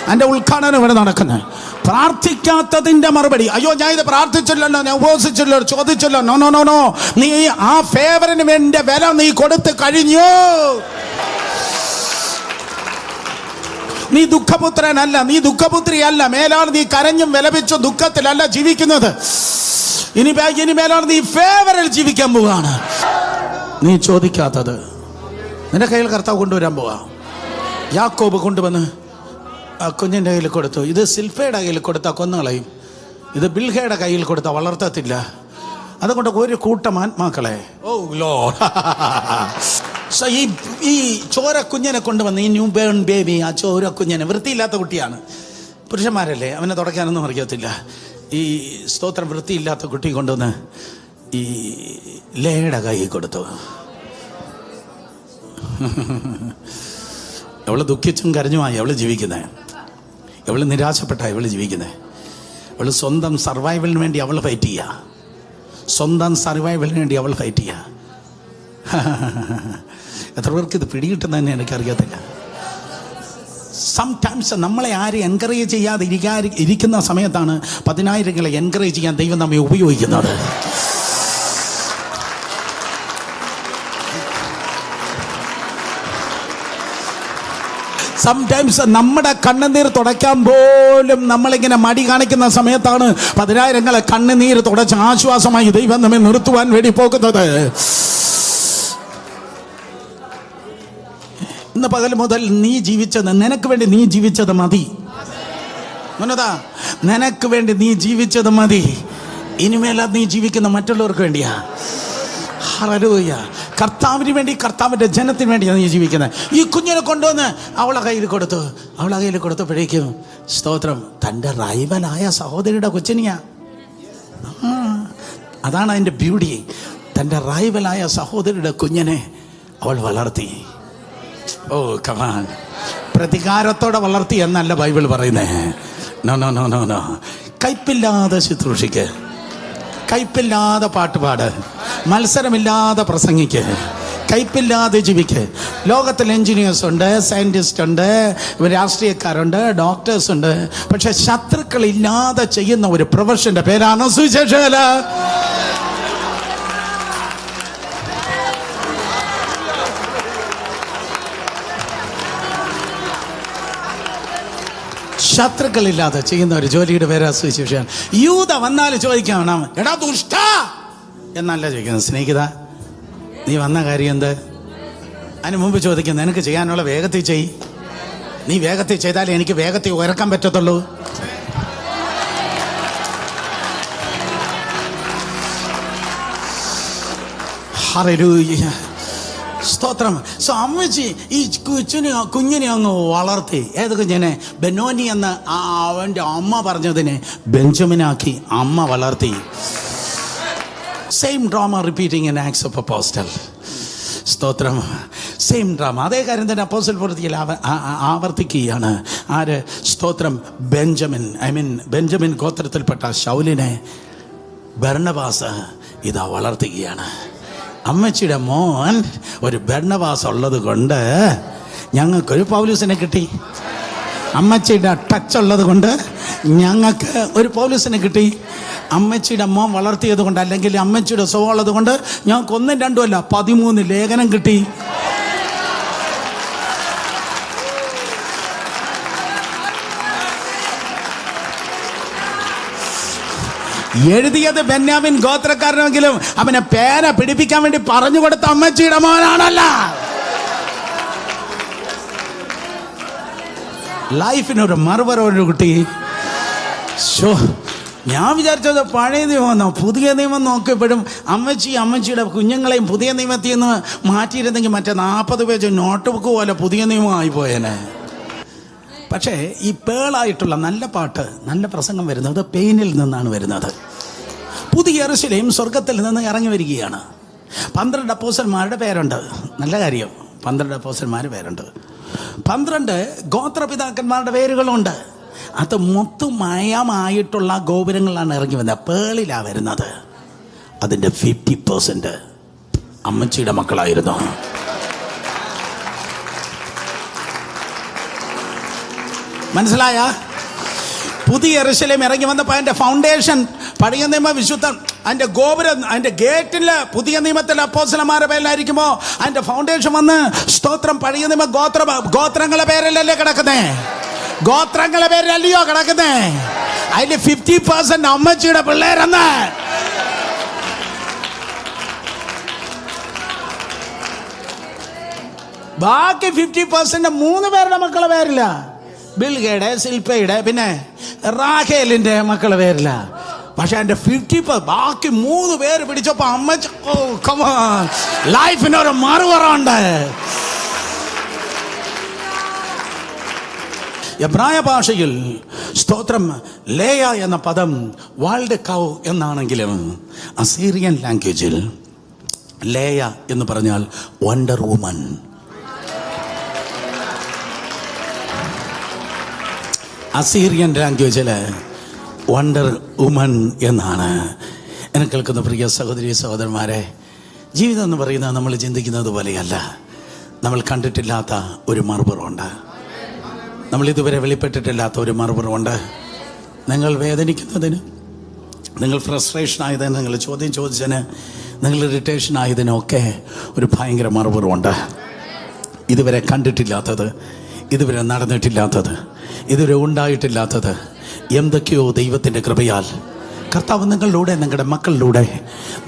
അതിന്റെ ഉദ്ഘാടനം ഇവിടെ നടക്കുന്നത്. പ്രാർത്ഥിക്കാത്തതിന്റെ മറുപടി, അയ്യോ ഞാൻ ഇത് പ്രാർത്ഥിച്ചില്ലല്ലോ, ഞാൻ ഉപവസിച്ചല്ലോ, ചോദിച്ചല്ലോ. നോ നോ നോ നോ, നീ ആ ഫേവറിന് വേണ്ട വില നീ കൊടുത്തു കഴിഞ്ഞു. നീ ദുഃഖപുത്രനല്ല, നീ ദുഃഖപുത്രിയല്ല. മേലാണ് നീ കരഞ്ഞും വിലപിച്ചും ദുഃഖത്തിലല്ല ജീവിക്കുന്നത്. ഇനി മേലാണ് നീ ഫേവറിൽ ജീവിക്കാൻ പോവാണ്. നീ ചോദിക്കാത്തത് നിന്റെ കയ്യിൽ കർത്താവ് കൊണ്ടുവരാൻ പോവാ. യാക്കോബ് കൊണ്ടുവന്ന് ആ കുഞ്ഞിൻ്റെ കയ്യിൽ കൊടുത്തു. ഇത് സിൽഫയുടെ കയ്യിൽ കൊടുത്താൽ കൊന്നുകളയും, ഇത് ബിൽഹയുടെ കയ്യിൽ കൊടുത്താൽ വളർത്തത്തില്ല. അതുകൊണ്ട് ഒരു കൂട്ടം ആത്മാക്കളെ, ഓ ലോർഡ്, ഈ ചോര കുഞ്ഞിനെ കൊണ്ടുവന്ന്, ഈ ന്യൂ ബേൺ ബേബി, ആ ചോര കുഞ്ഞിനെ, വൃത്തിയില്ലാത്ത കുട്ടിയാണ്, പുരുഷന്മാരല്ലേ, അവനെ തുടയ്ക്കാനൊന്നും അറിയത്തില്ല. ഈ സ്തോത്രം വൃത്തിയില്ലാത്ത കുട്ടി കൊണ്ടുവന്ന് ഈ ലേയുടെ കൈ കൊടുത്തു. അവള് ദുഃഖിച്ചും കരഞ്ഞുമായി അവള് ജീവിക്കുന്നത്. അവള് നിരാശപ്പെട്ടായി അവള് ജീവിക്കുന്നത്. അവള് സ്വന്തം സർവൈവലിന് വേണ്ടി അവൾ ഫൈറ്റ് ചെയ്യുക. സ്വന്തം സർവൈവലിന് വേണ്ടി അവൾ ഫൈറ്റ് ചെയ്യുക. എത്ര പേർക്ക് ഇത് പിടികിട്ടുന്നതന്നെ എനിക്കറിയത്തില്ല. സംടൈംസ് നമ്മളെ ആരും എൻകറേജ് ചെയ്യാതെ ഇരിക്കുന്ന സമയത്താണ് 10,000 എൻകറേജ് ചെയ്യാൻ ദൈവം നമ്മെ ഉപയോഗിക്കുന്നത്. സംടൈംസ് നമ്മുടെ കണ്ണുനീർ തുടയ്ക്കാൻ പോലും നമ്മളിങ്ങനെ മടി കാണിക്കുന്ന സമയത്താണ് 10,000 കണ്ണുനീര് തുടച്ച് ആശ്വാസമായി ദൈവം നമ്മെ നിർത്തുവാൻ വേണ്ടി പോകുന്നത്. ഇന്ന് പകൽ മുതൽ നീ ജീവിച്ചത്, നിനക്ക് വേണ്ടി നീ ജീവിച്ചത് മതി. നിനക്ക് വേണ്ടി നീ ജീവിച്ചത് മതി. ഇനിമേല നീ ജീവിക്കുന്ന മറ്റുള്ളവർക്ക് വേണ്ടിയാ. ഹല്ലേലൂയ. കർത്താവിന് വേണ്ടി, കർത്താവിന്റെ ജനത്തിന് വേണ്ടിയാണ് നീ ജീവിക്കുന്നത്. ഈ കുഞ്ഞിനെ കൊണ്ടുവന്ന് അവളെ കയ്യിൽ കൊടുത്തപ്പോഴേക്കും സ്തോത്രം, തൻ്റെ റൈവലായ സഹോദരിയുടെ കൊച്ചിനെയാ. അതാണ് അതിൻ്റെ ബ്യൂട്ടി. തൻ്റെ റൈവലായ സഹോദരിയുടെ കുഞ്ഞിനെ അവൾ വളർത്തി. ഓ കമാൻ, പ്രതികാരത്തോടെ വളർത്തി എന്നല്ല ബൈബിൾ പറയുന്നേ. No no no no no. കയ്പില്ലാതെ ശുശ്രൂഷിക്ക്, കയ്പില്ലാതെ പാട്ടുപാട്, മത്സരമില്ലാതെ പ്രസംഗിക്ക്, കയ്പില്ലാതെ ജീവിക്ക്. ലോകത്തിൽ എഞ്ചിനീയേഴ്സ് ഉണ്ട്, സയൻറ്റിസ്റ്റ് ഉണ്ട്, രാഷ്ട്രീയക്കാരുണ്ട്, ഡോക്ടേഴ്സ് ഉണ്ട്. പക്ഷെ ശത്രുക്കളില്ലാതെ ചെയ്യുന്ന ഒരു പ്രൊഫഷന്റെ പേരാണ് സുവിശേഷകല. ശത്രുക്കളില്ലാതെ ചെയ്യുന്ന ഒരു ജോലിയുടെ പേരാ സുവിശേഷം. യൂദ വന്നാൽ ചോദിക്കണം, എടാ ദുഷ്ട എന്നല്ല ചോദിക്കുന്നത്, സ്നേഹിത നീ വന്ന കാര്യം എന്ത്? അതിന് മുമ്പ് ചോദിക്കുന്നത്, നിനക്ക് ചെയ്യാനുള്ള വേഗത്തിൽ ചെയ്. നീ വേഗത്തിൽ ചെയ്താലേ എനിക്ക് വേഗത്തിൽ ഉയർക്കാൻ പറ്റത്തുള്ളൂ. ഹല്ലേലൂയ, സ്തോത്രം. സോ അമ്മച്ചി ഈ കുഞ്ഞിനെ അങ്ങ് വളർത്തി. ഏത് കുഞ്ഞിനെ? ബെനോനി എന്ന അവൻ്റെ അമ്മ പറഞ്ഞതിനെ ബെഞ്ചമിനാക്കി അമ്മ വളർത്തി. Same drama repeating in Acts of apostle. സ്തോത്രം, സെയിം ഡ്രാമ. അതേ കാര്യം തന്നെ അപ്പോസ്റ്റൽ പ്രവൃത്തിയിൽ ആവർത്തിക്കുകയാണ്. ആര്? സ്തോത്രം, ബെഞ്ചമിൻ ഗോത്രത്തിൽപ്പെട്ട ശൗലിനെ ബർന്നബാസ് ഇതാ വളർത്തുകയാണ്. അമ്മച്ചിയുടെ മോൻ ഒരു ബർന്നബാസ് ഉള്ളത് കൊണ്ട് ഞങ്ങൾക്കൊരു പൗലൂസിനെ കിട്ടി. അമ്മച്ചിയുടെ ടച്ച് ഉള്ളത് കൊണ്ട് ഞങ്ങൾക്ക് ഒരു പൗലൂസിനെ കിട്ടി. അമ്മച്ചിയുടെ മോൻ വളർത്തിയത് കൊണ്ട്, അല്ലെങ്കിൽ അമ്മച്ചിയുടെ സ്വഭാവം ഉള്ളത് കൊണ്ട് ഞങ്ങൾക്ക് 1, 2 അല്ല 13 ലേഖനം കിട്ടി. എഴുതിയത് ബെന്യാമിൻ ഗോത്രക്കാരനെങ്കിലും അവനെ പേന പിടിപ്പിക്കാൻ വേണ്ടി പറഞ്ഞു കൊടുത്ത അമ്മച്ചിയുടെ മോനാണല്ല. ലൈഫിനൊരു മറുപറൊരു കുട്ടി. ഞാൻ വിചാരിച്ചത് പഴയ നിയമമെന്നോ. പുതിയ നിയമം നോക്കിയപ്പോഴും അമ്മച്ചിയുടെ കുഞ്ഞുങ്ങളെയും പുതിയ നിയമത്തിൽ നിന്ന് മാറ്റിയിരുന്നെങ്കിൽ മറ്റേ 40 പേജ് നോട്ട് ബുക്ക് പോലെ പുതിയ നിയമമായി പോയേനെ. പക്ഷേ ഈ പേളായിട്ടുള്ള നല്ല പാട്ട്, നല്ല പ്രസംഗം വരുന്നത് പെയിനിൽ നിന്നാണ് വരുന്നത്. പുതിയ യെരൂശലേം സ്വർഗത്തിൽ നിന്ന് ഇറങ്ങി വരികയാണ്. 12 അപ്പോസ്തലന്മാരുടെ പേരുണ്ട്. നല്ല കാര്യം, 12 അപ്പോസ്തലന്മാരുടെ പേരുണ്ട്. 12 ഗോത്രപിതാക്കന്മാരുടെ പേരുകളുണ്ട്. അത് മൊത്തമയമായിട്ടുള്ള ഗോപുരങ്ങളാണ് ഇറങ്ങി വരുന്നത്. പേളിലാണ് വരുന്നത്. അതിൻ്റെ 50% അമ്മച്ചിയുടെ മക്കളായിരുന്നു. മനസ്സിലായ? പുതിയ യെരൂശലേം ഇറങ്ങി വന്നപ്പോൾ അതിൻ്റെ ഫൗണ്ടേഷൻ പഴയ നിയമ വിശുദ്ധൻ, അതിൻ്റെ ഗോപുരം, അതിൻ്റെ ഗേറ്റിൽ പുതിയ നിയമത്തിലെ അപ്പോസ്തലന്മാരുടെ പേരിലായിരിക്കുമ്പോൾ അതിൻ്റെ ഫൗണ്ടേഷൻ വന്ന് സ്തോത്രം പഴയ നിയമ ഗോത്രങ്ങളെ പേരിലല്ലേ കിടക്കുന്നേ? ഗോത്രങ്ങളെ പേരിലല്ലയോ കിടക്കുന്നേ? അതിൽ 50% അമ്മച്ചിയുടെ പിള്ളേരെന്ന്. ബാക്കി 50% 3 പേരുടെ മക്കളെ പേരില്ല. ബിൽഗയുടെ, ശില്പയുടെ, പിന്നെ റാഖേലിന്റെ മക്കളെ പേരില്ല. പക്ഷെ എൻ്റെ 50% ബാക്കി 3 പേര് പിടിച്ചപ്പോ അമ്മച്ചി, ഓ കമോൺ, ലൈഫിനൊരു മറുപറയുണ്ട്. എബ്രായ ഭാഷയിൽ സ്തോത്രം ലേയ എന്ന പദം വാൾഡ് കൗ എന്നാണെങ്കിലും അസീറിയൻ ലാംഗ്വേജിൽ ലേയ എന്ന് പറഞ്ഞാൽ വണ്ടർ വുമൻ. അസീറിയൻ ലാംഗ്വേജിൽ വണ്ടർ വുമൻ എന്നാണ്. എന്നെ കേൾക്കുന്ന പ്രിയ സഹോദരി സഹോദരന്മാരെ, ജീവിതം എന്ന് പറയുന്നത് നമ്മൾ ചിന്തിക്കുന്നത് പോലെയല്ല. നമ്മൾ കണ്ടിട്ടില്ലാത്ത ഒരു മറുപുറമുണ്ട്. നമ്മൾ ഇതുവരെ വെളിപ്പെട്ടിട്ടില്ലാത്ത ഒരു മറുപുറമുണ്ട്. നിങ്ങൾ വേദനിക്കുന്നതിന്, നിങ്ങൾ ഫ്രസ്ട്രേഷൻ ആയതിന്, നിങ്ങൾ ചോദ്യം ചോദിച്ചതിന്, നിങ്ങൾ ഇറിറ്റേഷൻ ആയതിനൊക്കെ ഒരു ഭയങ്കര മറുപുറമുണ്ട്. ഇതുവരെ കണ്ടിട്ടില്ലാത്തത്, ഇതുവരെ നടന്നിട്ടില്ലാത്തത്, ഇതുവരെ ഉണ്ടായിട്ടില്ലാത്തത് എന്തൊക്കെയോ ദൈവത്തിൻ്റെ കൃപയാൽ കർത്താവ് നിങ്ങളിലൂടെ, നിങ്ങളുടെ മക്കളിലൂടെ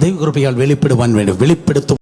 ദൈവകൃപയാൽ വെളിപ്പെടുവാൻ വേണ്ടി വെളിപ്പെടുത്തും.